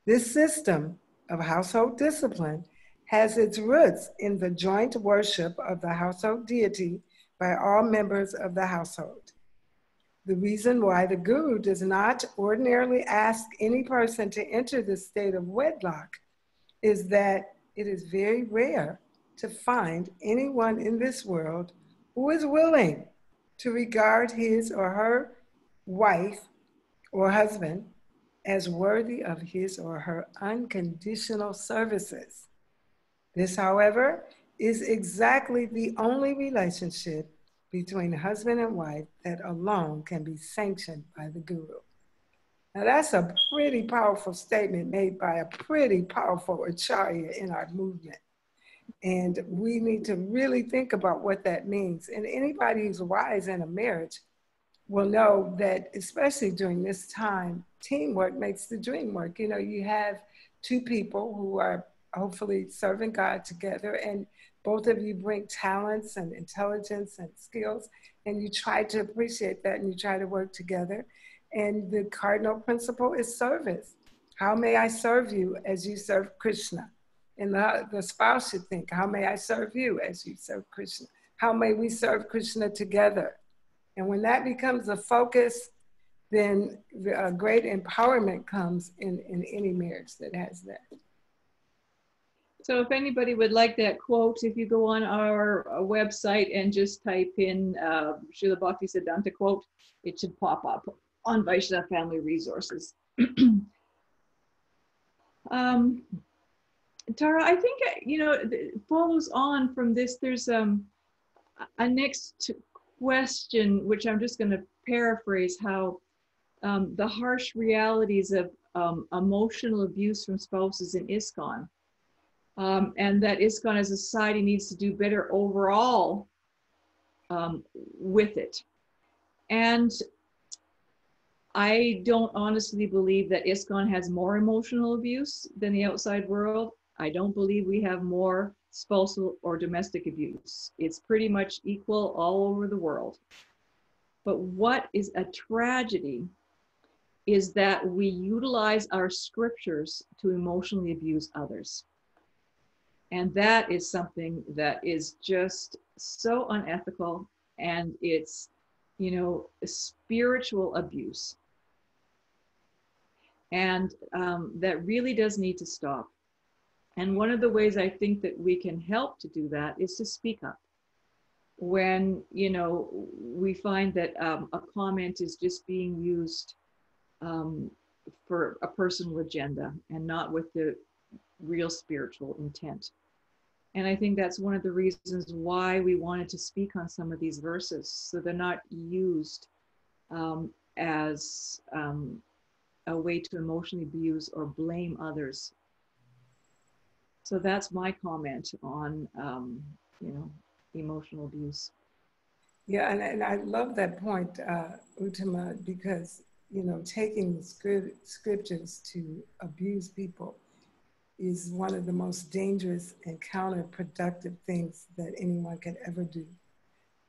This system of household discipline has its roots in the joint worship of the household deity by all members of the household. The reason why the Guru does not ordinarily ask any person to enter the state of wedlock is that it is very rare to find anyone in this world who is willing to regard his or her wife or husband as worthy of his or her unconditional services. This, however, is exactly the only relationship between husband and wife that alone can be sanctioned by the Guru. Now that's a pretty powerful statement made by a pretty powerful acharya in our movement. And we need to really think about what that means. And anybody who's wise in a marriage will know that, especially during this time, teamwork makes the dream work. You know, you have two people who are hopefully serving God together, and both of you bring talents and intelligence and skills, and you try to appreciate that and you try to work together. And the cardinal principle is service. How may I serve you as you serve Krishna? And the spouse should think, how may I serve you as you serve Krishna? How may we serve Krishna together? And when that becomes a focus, then a great empowerment comes in any marriage that has that. So if anybody would like that quote, if you go on our website and just type in Srila Bhaktisiddhanta quote, it should pop up on Vaishnava Family Resources. Tara, I think, you know, it follows on from this. There's a next question, which I'm just going to paraphrase, how the harsh realities of emotional abuse from spouses in ISKCON, and that ISKCON as a society needs to do better overall with it. And I don't honestly believe that ISKCON has more emotional abuse than the outside world. I don't believe we have more spousal or domestic abuse. It's pretty much equal all over the world. But what is a tragedy is that we utilize our scriptures to emotionally abuse others. And that is something that is just so unethical, and it's, you know, spiritual abuse. And that really does need to stop. And one of the ways I think that we can help to do that is to speak up. When, you know, we find that a comment is just being used for a personal agenda and not with the real spiritual intent. And I think that's one of the reasons why we wanted to speak on some of these verses, so they're not used as a way to emotionally abuse or blame others. So that's my comment on, you know, emotional abuse. Yeah, and I love that point, Uttama, because, you know, taking the scriptures to abuse people is one of the most dangerous and counterproductive things that anyone could ever do.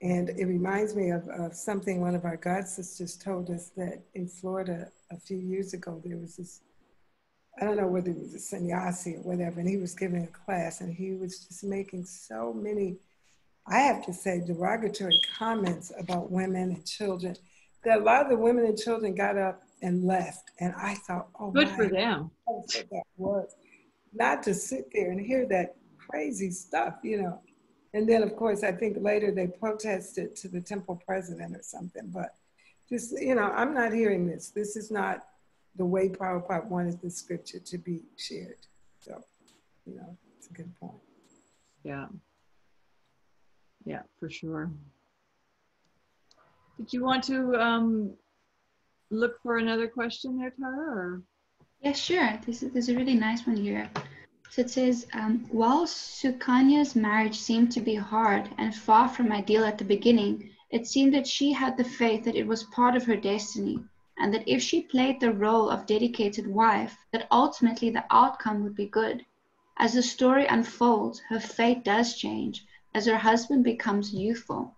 And it reminds me of something one of our God sisters told us, that in Florida a few years ago, there was this, I don't know whether it was a sannyasi or whatever, and he was giving a class, and he was just making so many, I have to say, derogatory comments about women and children, that a lot of the women and children got up and left. And I thought, oh, Good my for them. God, what that was. Not to sit there and hear that crazy stuff, you know. And then, of course, I think later they protested to the temple president or something. But just, you know, I'm not hearing this. This is not the way Prabhupada wanted the scripture to be shared. So, you know, it's a good point. Yeah. Yeah, for sure. Did you want to look for another question there, Tara? Or? Yeah, sure. There's a really nice one here. So it says, while Sukanya's marriage seemed to be hard and far from ideal at the beginning, it seemed that she had the faith that it was part of her destiny, and that if she played the role of dedicated wife, that ultimately the outcome would be good. As the story unfolds, her fate does change as her husband becomes youthful.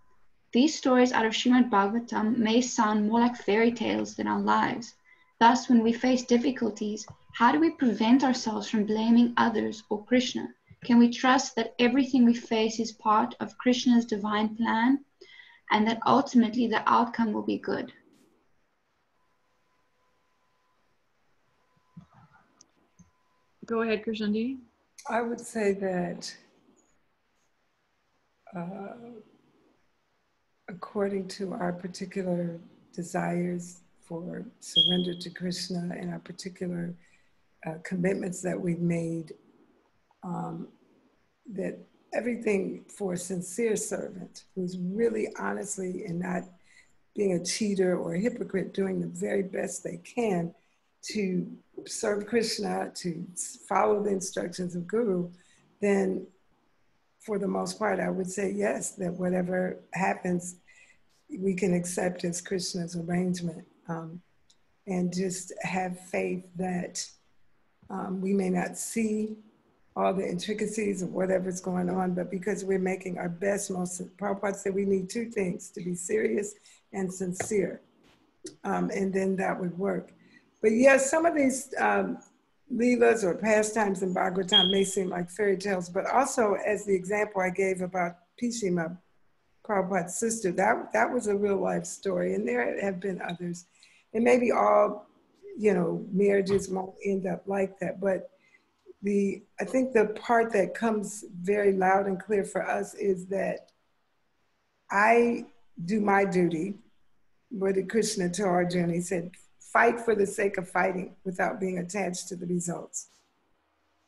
These stories out of Srimad Bhagavatam may sound more like fairy tales than our lives. Thus, when we face difficulties, how do we prevent ourselves from blaming others or Krishna? Can we trust that everything we face is part of Krishna's divine plan, and that ultimately the outcome will be good? Go ahead, Krsnanandinin. I would say that according to our particular desires for surrender to Krishna and our particular commitments that we've made, that everything for a sincere servant who's really honestly and not being a cheater or a hypocrite, doing the very best they can to serve Krishna, to follow the instructions of Guru, then for the most part, I would say yes, that whatever happens, we can accept as Krishna's arrangement, and just have faith that we may not see all the intricacies of whatever's going on, but because we're making our best, Prabhupada said we need two things, to be serious and sincere, and then that would work. But yes, some of these leelas or pastimes in Bhagavatam may seem like fairy tales, but also as the example I gave about Pishima, Prabhupada's sister, that was a real life story, and there have been others. And maybe all, you know, marriages won't end up like that, but I think the part that comes very loud and clear for us is that I do my duty. What did Krishna tell Arjuna? He said, fight for the sake of fighting without being attached to the results.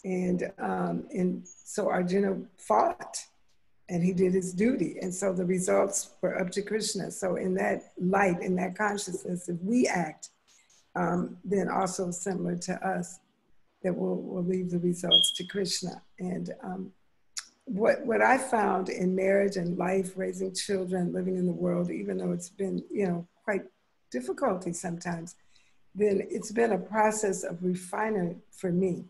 And so Arjuna fought and he did his duty. And so the results were up to Krishna. So in that light, in that consciousness, if we act, then also similar to us, that we'll leave the results to Krishna. And what I found in marriage and life, raising children, living in the world, even though it's been, you know, quite difficulty sometimes, then it's been a process of refinement for me.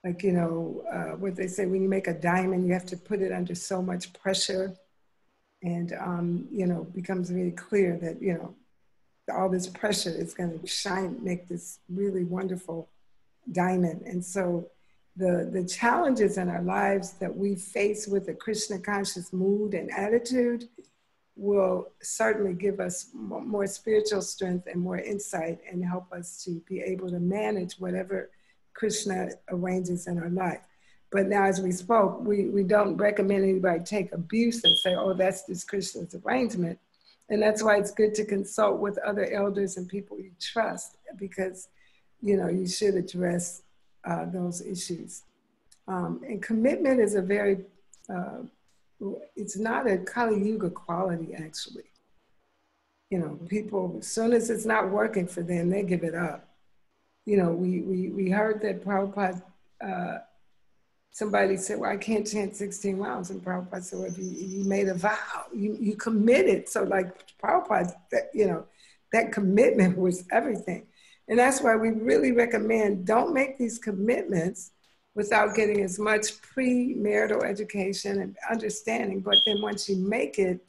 Like, you know, what they say, when you make a diamond, you have to put it under so much pressure. And, you know, becomes very clear that, you know, all this pressure is going to shine, make this really wonderful diamond. And so the challenges in our lives that we face with a Krishna conscious mood and attitude will certainly give us more spiritual strength and more insight and help us to be able to manage whatever Krishna arranges in our life. But now, as we spoke, we don't recommend anybody take abuse and say, oh, that's just Krishna's arrangement. And that's why it's good to consult with other elders and people you trust, because, you know, you should address those issues. And commitment is a very, it's not a Kali Yuga quality, actually. You know, people, as soon as it's not working for them, they give it up. You know, we heard that Prabhupada, somebody said, well, I can't chant 16 rounds. And Prabhupada said, well, you made a vow, you committed. So like Prabhupada, you know, that commitment was everything. And that's why we really recommend, don't make these commitments without getting as much premarital education and understanding. But then once you make it,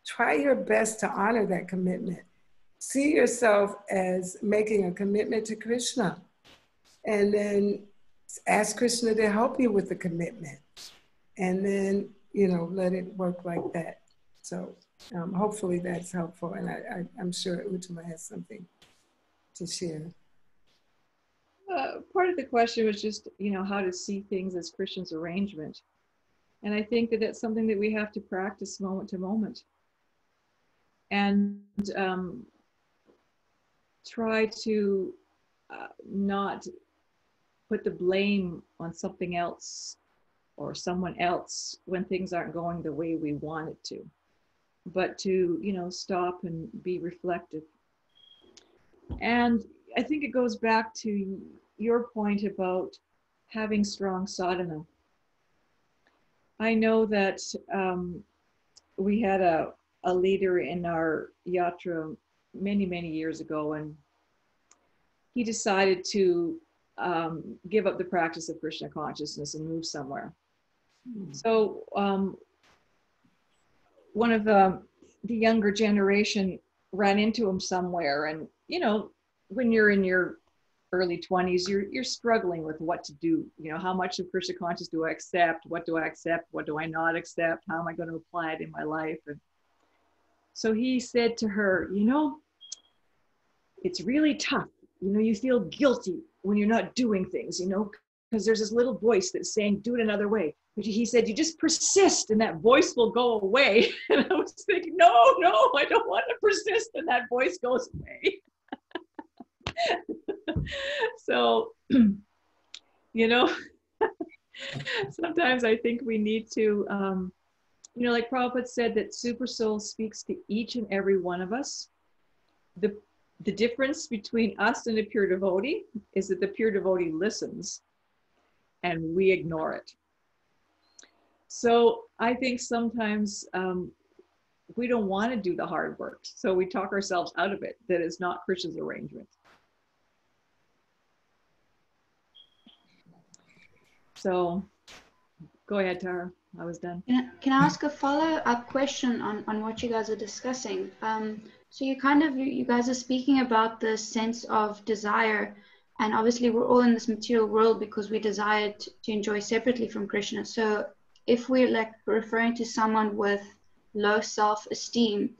try your best to honor that commitment. See yourself as making a commitment to Krishna. And then ask Krishna to help you with the commitment. And then, you know, let it work like that. So hopefully that's helpful. And I'm sure Uttama has something to share. Part of the question was just, you know, how to see things as Krishna's arrangement. And I think that that's something that we have to practice moment to moment. And try to not put the blame on something else or someone else when things aren't going the way we want it to, but to, you know, stop and be reflective. And I think it goes back to your point about having strong sadhana. I know that we had a leader in our yatra many years ago, and he decided to give up the practice of Krishna consciousness and move somewhere. So one of the younger generation ran into him somewhere, and you know, when you're in your early 20s, you're struggling with what to do. You know, how much of Krishna consciousness do I accept? What do I accept? What do I not accept? How am I going to apply it in my life? And so he said to her, you know, it's really tough. You know, you feel guilty when you're not doing things, you know, because there's this little voice that's saying, do it another way. But he said, you just persist and that voice will go away. And I was thinking, no, I don't want to persist and that voice goes away. So, you know, sometimes I think we need to, you know, like Prabhupada said, that Super Soul speaks to each and every one of us. The difference between us and a pure devotee is that the pure devotee listens and we ignore it. So I think sometimes we don't want to do the hard work. So we talk ourselves out of it, that it's not Krishna's arrangement. So go ahead, Tara. I was done. Can I ask a follow-up question on what you guys are discussing? So you guys are speaking about the sense of desire, and obviously we're all in this material world because we desire to enjoy separately from Krishna. So if we're like referring to someone with low self-esteem,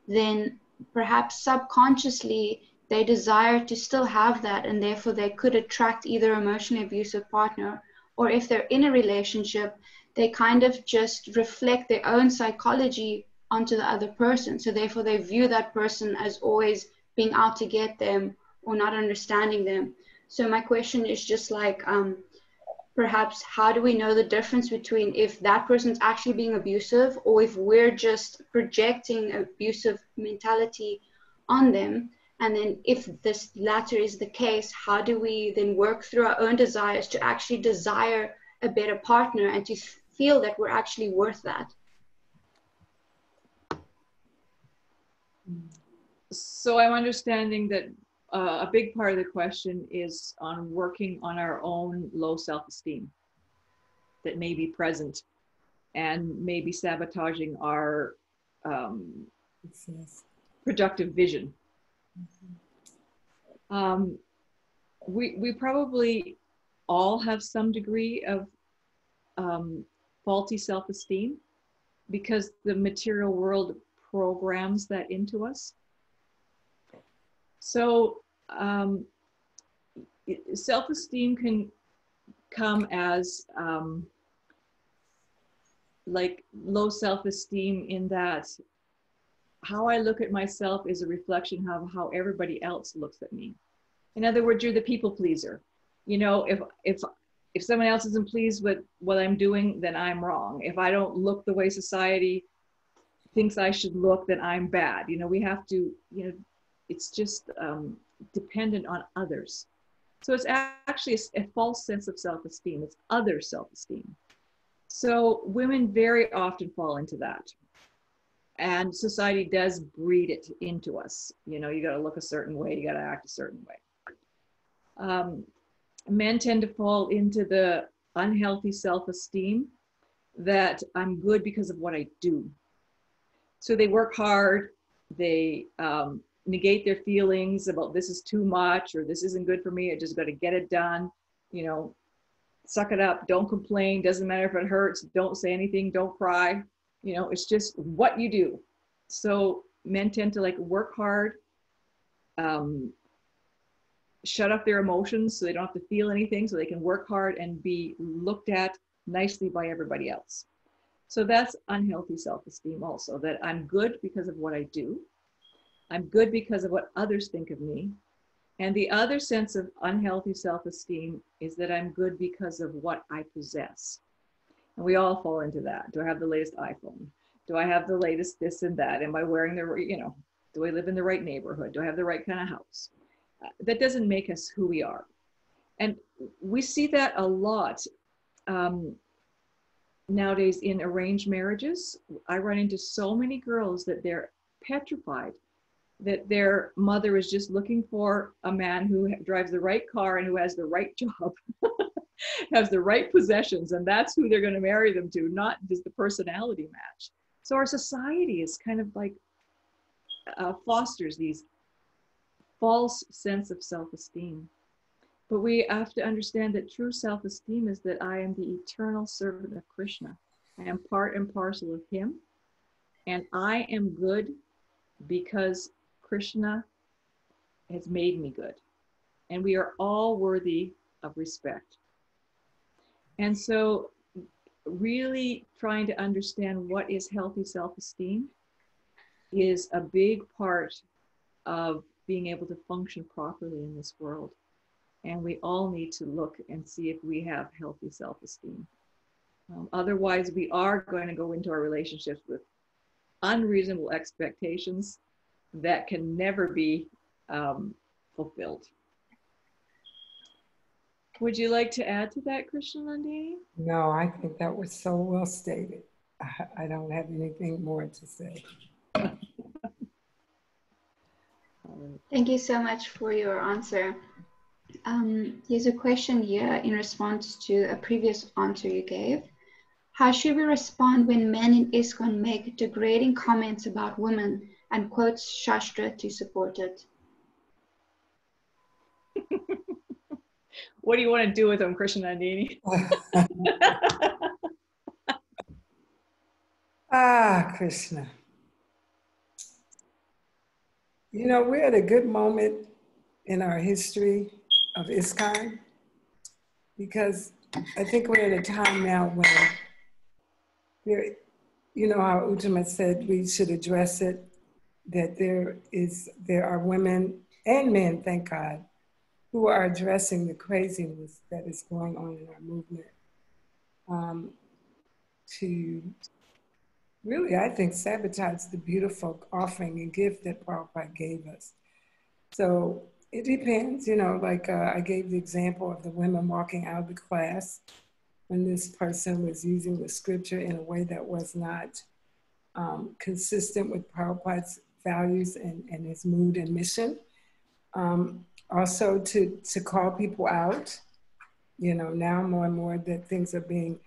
then perhaps subconsciously they desire to still have that, and therefore they could attract either emotionally abusive partner, or if they're in a relationship, they kind of just reflect their own psychology onto the other person. So therefore they view that person as always being out to get them or not understanding them. So my question is just like, perhaps how do we know the difference between if that person's actually being abusive or if we're just projecting abusive mentality on them? And then if this latter is the case, how do we then work through our own desires to actually desire a better partner and to feel that we're actually worth that? So I'm understanding that a big part of the question is on working on our own low self-esteem that may be present and may be sabotaging our productive vision. We probably all have some degree of faulty self-esteem because the material world programs that into us. So self-esteem can come as like low self-esteem in that how I look at myself is a reflection of how everybody else looks at me. In other words, you're the people pleaser. You know, if someone else isn't pleased with what I'm doing, then I'm wrong. If I don't look the way society thinks I should look, then I'm bad. You know, we have to, you know, it's just dependent on others. So it's actually a false sense of self-esteem. It's other self-esteem. So women very often fall into that. And society does breed it into us. You know, you got to look a certain way, you got to act a certain way. Men tend to fall into the unhealthy self-esteem that I'm good because of what I do. So they work hard, they negate their feelings about this is too much or this isn't good for me, I just got to get it done, you know, suck it up, don't complain, doesn't matter if it hurts, don't say anything, don't cry, you know, it's just what you do. So men tend to like work hard, shut off their emotions so they don't have to feel anything, so they can work hard and be looked at nicely by everybody else. So that's unhealthy self-esteem also, that I'm good because of what I do. I'm good because of what others think of me. And the other sense of unhealthy self-esteem is that I'm good because of what I possess. And we all fall into that. Do I have the latest iPhone? Do I have the latest this and that? Am I wearing the, you know, do I live in the right neighborhood? Do I have the right kind of house? That doesn't make us who we are. And we see that a lot nowadays in arranged marriages. I run into so many girls that they're petrified that their mother is just looking for a man who drives the right car and who has the right job, has the right possessions, and that's who they're going to marry them to, not just the personality match. So our society is kind of like fosters these false sense of self-esteem. But we have to understand that true self-esteem is that I am the eternal servant of Krishna. I am part and parcel of him, and I am good because Krishna has made me good. And we are all worthy of respect. And so really trying to understand what is healthy self-esteem is a big part of being able to function properly in this world. And we all need to look and see if we have healthy self-esteem. Otherwise, we are going to go into our relationships with unreasonable expectations that can never be fulfilled. Would you like to add to that, Krsnanandinin? No, I think that was so well stated. I don't have anything more to say. Thank you so much for your answer. Here's a question here in response to a previous answer you gave. How should we respond when men in ISKCON make degrading comments about women and quote Shastra to support it? What do you want to do with them, Krsnanandinin? Krishna. You know, we're at a good moment in our history of ISKCON because I think we're at a time now when there, you know how Uttama said we should address it, that there are women and men, thank God, who are addressing the craziness that is going on in our movement to really, I think, sabotage the beautiful offering and gift that Prabhupada gave us. So it depends, you know, like I gave the example of the women walking out of the class when this person was using the scripture in a way that was not consistent with Prabhupada's values and his mood and mission. Also to call people out. You know, now more and more that things are being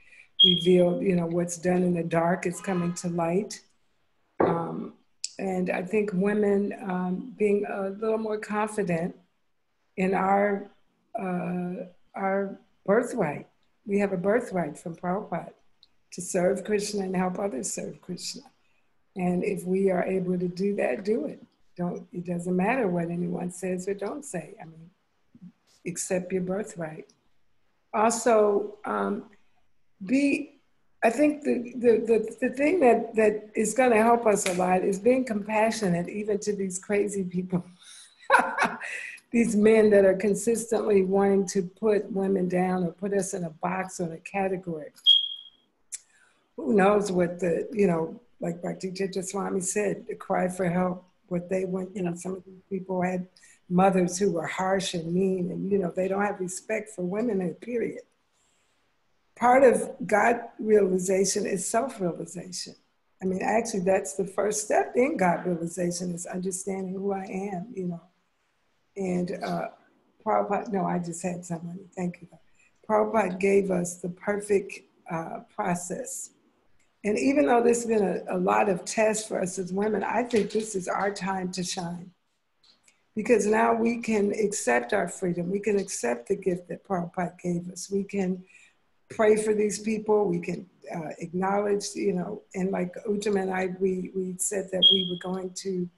revealed, you know, what's done in the dark is coming to light. And I think women being a little more confident in our birthright. We have a birthright from Prabhupada to serve Krishna and help others serve Krishna. And if we are able to do that, do it. It doesn't matter what anyone says or don't say. I mean, accept your birthright. Also, I think the thing that is going to help us a lot is being compassionate even to these crazy people. These men that are consistently wanting to put women down or put us in a box or a category. Who knows what like Bhakti Chitta Swami said, the cry for help, what they went through. Some of these people had mothers who were harsh and mean, and, you know, they don't have respect for women, period. Part of God realization is self-realization. I mean, actually, that's the first step in God realization, is understanding who I am, you know. And Prabhupada, no, I just had somebody, thank you. Prabhupada gave us the perfect process. And even though there's been a lot of tests for us as women, I think this is our time to shine. Because now we can accept our freedom. We can accept the gift that Prabhupada gave us. We can pray for these people. We can acknowledge, you know, and like Uttama and I, we said that we were going to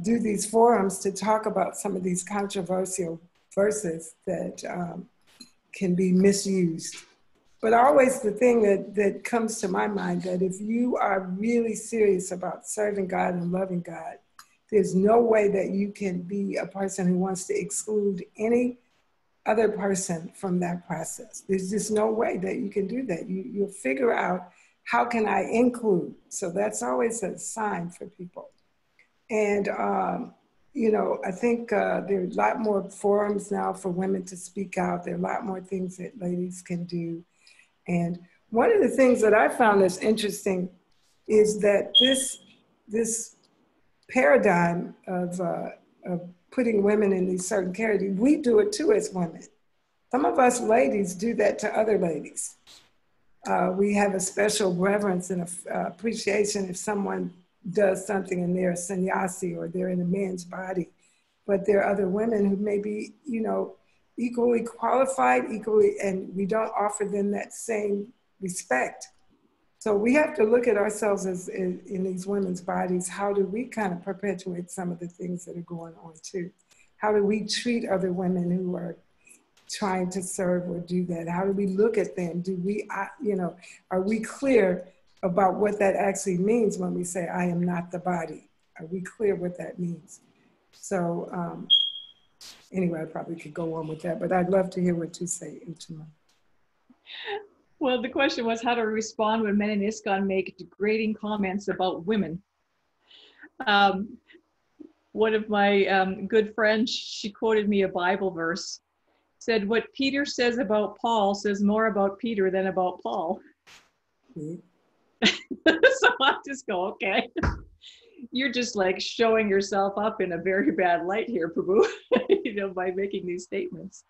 do these forums to talk about some of these controversial verses that can be misused. But always the thing that comes to my mind, that if you are really serious about serving God and loving God, there's no way that you can be a person who wants to exclude any other person from that process. There's just no way that you can do that. You'll figure out, how can I include? So that's always a sign for people. And, you know, I think there are a lot more forums now for women to speak out. There are a lot more things that ladies can do. And one of the things that I found that's interesting is that this paradigm of putting women in these certain categories, we do it too as women. Some of us ladies do that to other ladies. We have a special reverence and appreciation if someone does something and they're a sannyasi or they're in a man's body, but there are other women who may be, you know, equally qualified, and we don't offer them that same respect. So we have to look at ourselves as in these women's bodies. How do we kind of perpetuate some of the things that are going on too? How do we treat other women who are trying to serve or do that? How do we look at them? Do we, you know, are we clear about what that actually means when we say, I am not the body? Are we clear what that means? So anyway, I probably could go on with that, but I'd love to hear what you say, Uttama. Well, the question was how to respond when men in ISKCON make degrading comments about women. One of my good friends, she quoted me a Bible verse, said, what Peter says about Paul says more about Peter than about Paul. Mm-hmm. So I just go, okay, you're just like showing yourself up in a very bad light here, Prabhu, you know, by making these statements.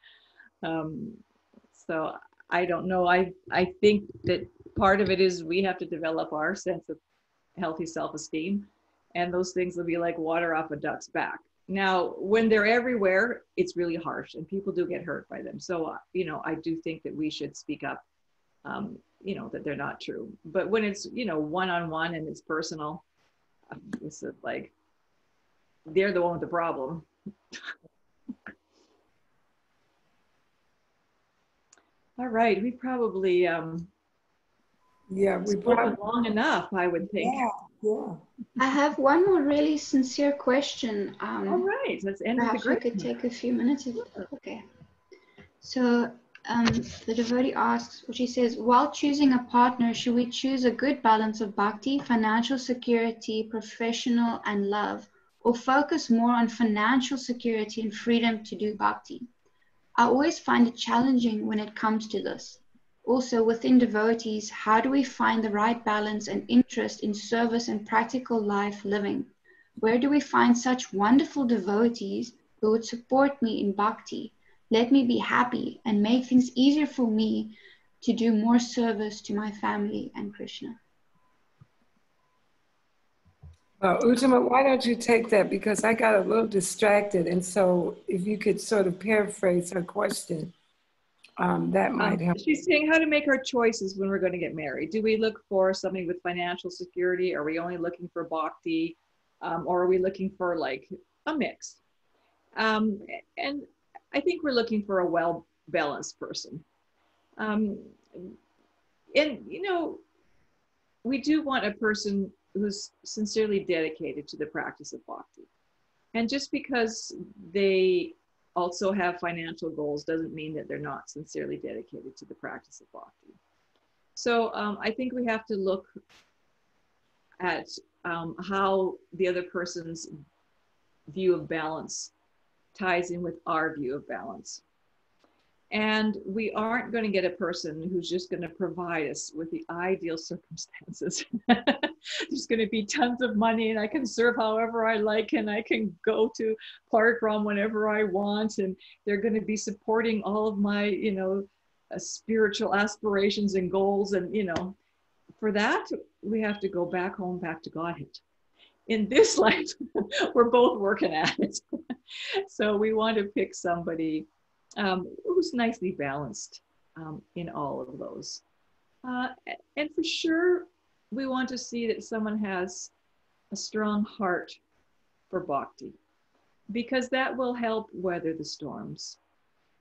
So I don't know. I think that part of it is we have to develop our sense of healthy self-esteem, and those things will be like water off a duck's back. Now, when they're everywhere, it's really harsh and people do get hurt by them. So, you know, I do think that we should speak up, you know, that they're not true. But when it's, you know, one-on-one and it's personal, it's like, they're the one with the problem. All right, we probably we spoken long enough, I would think. Yeah. I have one more really sincere question. All right, let's end with the perhaps we could take a few minutes. Okay. So the devotee asks, or she says, while choosing a partner, should we choose a good balance of bhakti, financial security, professional, and love, or focus more on financial security and freedom to do bhakti? I always find it challenging when it comes to this. Also, within devotees, how do we find the right balance and interest in service and practical life living? Where do we find such wonderful devotees who would support me in bhakti? Let me be happy and make things easier for me to do more service to my family and Krishna. Well, Uttama, why don't you take that? Because I got a little distracted. And so if you could sort of paraphrase her question, that might help. She's saying how to make our choices when we're going to get married. Do we look for something with financial security? Are we only looking for bhakti? Or are we looking for like a mix? And I think we're looking for a well-balanced person. And, you know, we do want a person who's sincerely dedicated to the practice of bhakti. And just because they also have financial goals doesn't mean that they're not sincerely dedicated to the practice of bhakti. So I think we have to look at how the other person's view of balance ties in with our view of balance. And we aren't going to get a person who's just going to provide us with the ideal circumstances. There's going to be tons of money and I can serve however I like and I can go to Parikram whenever I want. And they're going to be supporting all of my, you know, spiritual aspirations and goals. And, you know, for that, we have to go back home, back to Godhead. In this life, we're both working at it. So we want to pick somebody who's nicely balanced in all of those. And for sure, we want to see that someone has a strong heart for bhakti, because that will help weather the storms.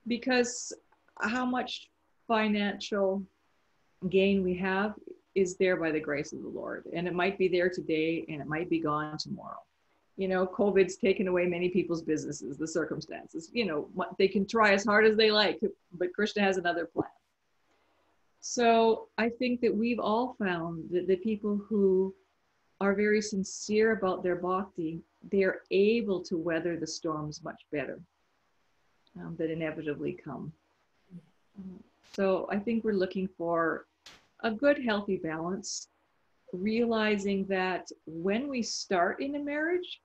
Because how much financial gain we have is there by the grace of the Lord. And it might be there today and it might be gone tomorrow. You know, COVID's taken away many people's businesses, the circumstances. You know, they can try as hard as they like, but Krishna has another plan. So I think that we've all found that the people who are very sincere about their bhakti, they're able to weather the storms much better that inevitably come. So I think we're looking for a good, healthy balance, realizing that when we start in a marriage,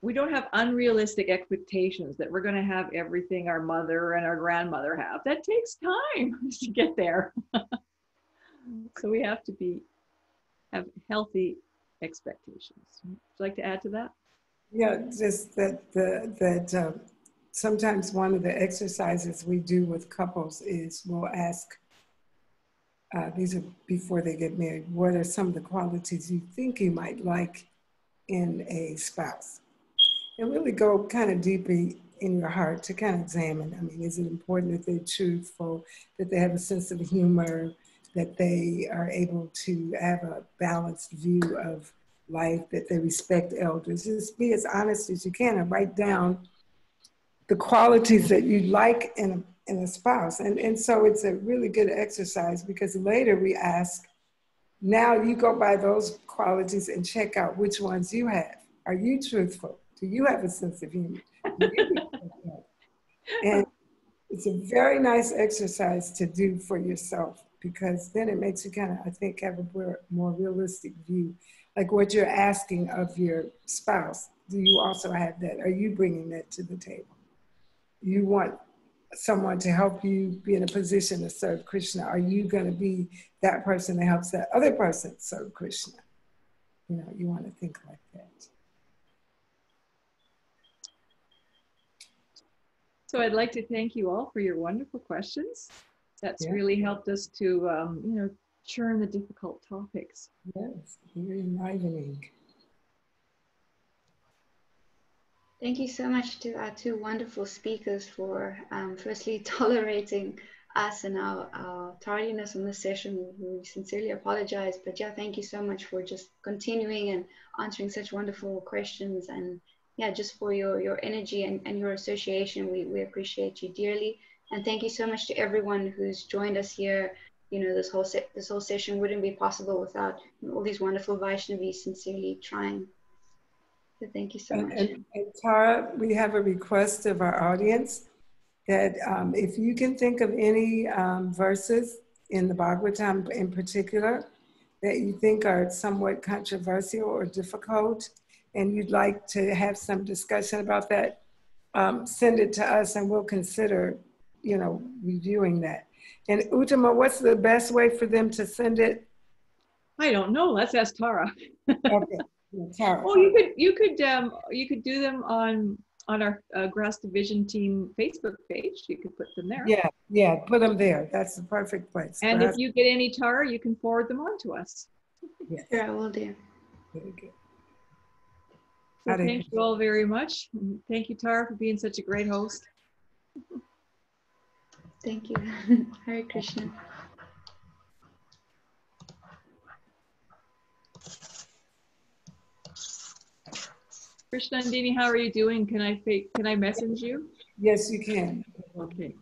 we don't have unrealistic expectations that we're going to have everything our mother and our grandmother have. That takes time to get there. So we have to have healthy expectations. Would you like to add to that? Yeah, just that sometimes one of the exercises we do with couples is we'll ask, these are before they get married, what are some of the qualities you think you might like in a spouse? And really go kind of deeply in your heart to kind of examine. I mean, is it important that they're truthful, that they have a sense of humor, that they are able to have a balanced view of life, that they respect elders? Just be as honest as you can and write down the qualities that you like in a spouse. And so it's a really good exercise, because later we ask, now you go by those qualities and check out which ones you have. Are you truthful? Do you have a sense of humor? And it's a very nice exercise to do for yourself, because then it makes you kind of, I think, have a more realistic view. Like what you're asking of your spouse, do you also have that? Are you bringing that to the table? You want someone to help you be in a position to serve Krishna. Are you going to be that person that helps that other person serve Krishna? You know, you want to think like that. So I'd like to thank you all for your wonderful questions. That's really helped us to, you know, churn the difficult topics. Yes, very enlivening. Thank you so much to our two wonderful speakers for firstly tolerating us and our tardiness on this session. We sincerely apologize, but yeah, thank you so much for just continuing and answering such wonderful questions, and yeah, just for your energy and your association. We appreciate you dearly, and thank you so much to everyone who's joined us here. You know, this whole session wouldn't be possible without all these wonderful Vaishnavis sincerely trying. So thank you so much. And Tara, we have a request of our audience that if you can think of any verses in the Bhagavatam in particular that you think are somewhat controversial or difficult, and you'd like to have some discussion about that, send it to us and we'll consider, you know, reviewing that. And Uttama, what's the best way for them to send it? I don't know. Let's ask Tara. Okay, Tara. Oh, you could do them on our Grass Division Team Facebook page. You could put them there. Yeah, put them there. That's the perfect place. And if you get any, Tara, you can forward them on to us. Yes. Sure, I will do. Very good. So thank you all very much. And thank you, Tara, for being such a great host. Thank you. Hare Krishna. Krsnanandinin, how are you doing? Can I message you? Yes, you can. Okay.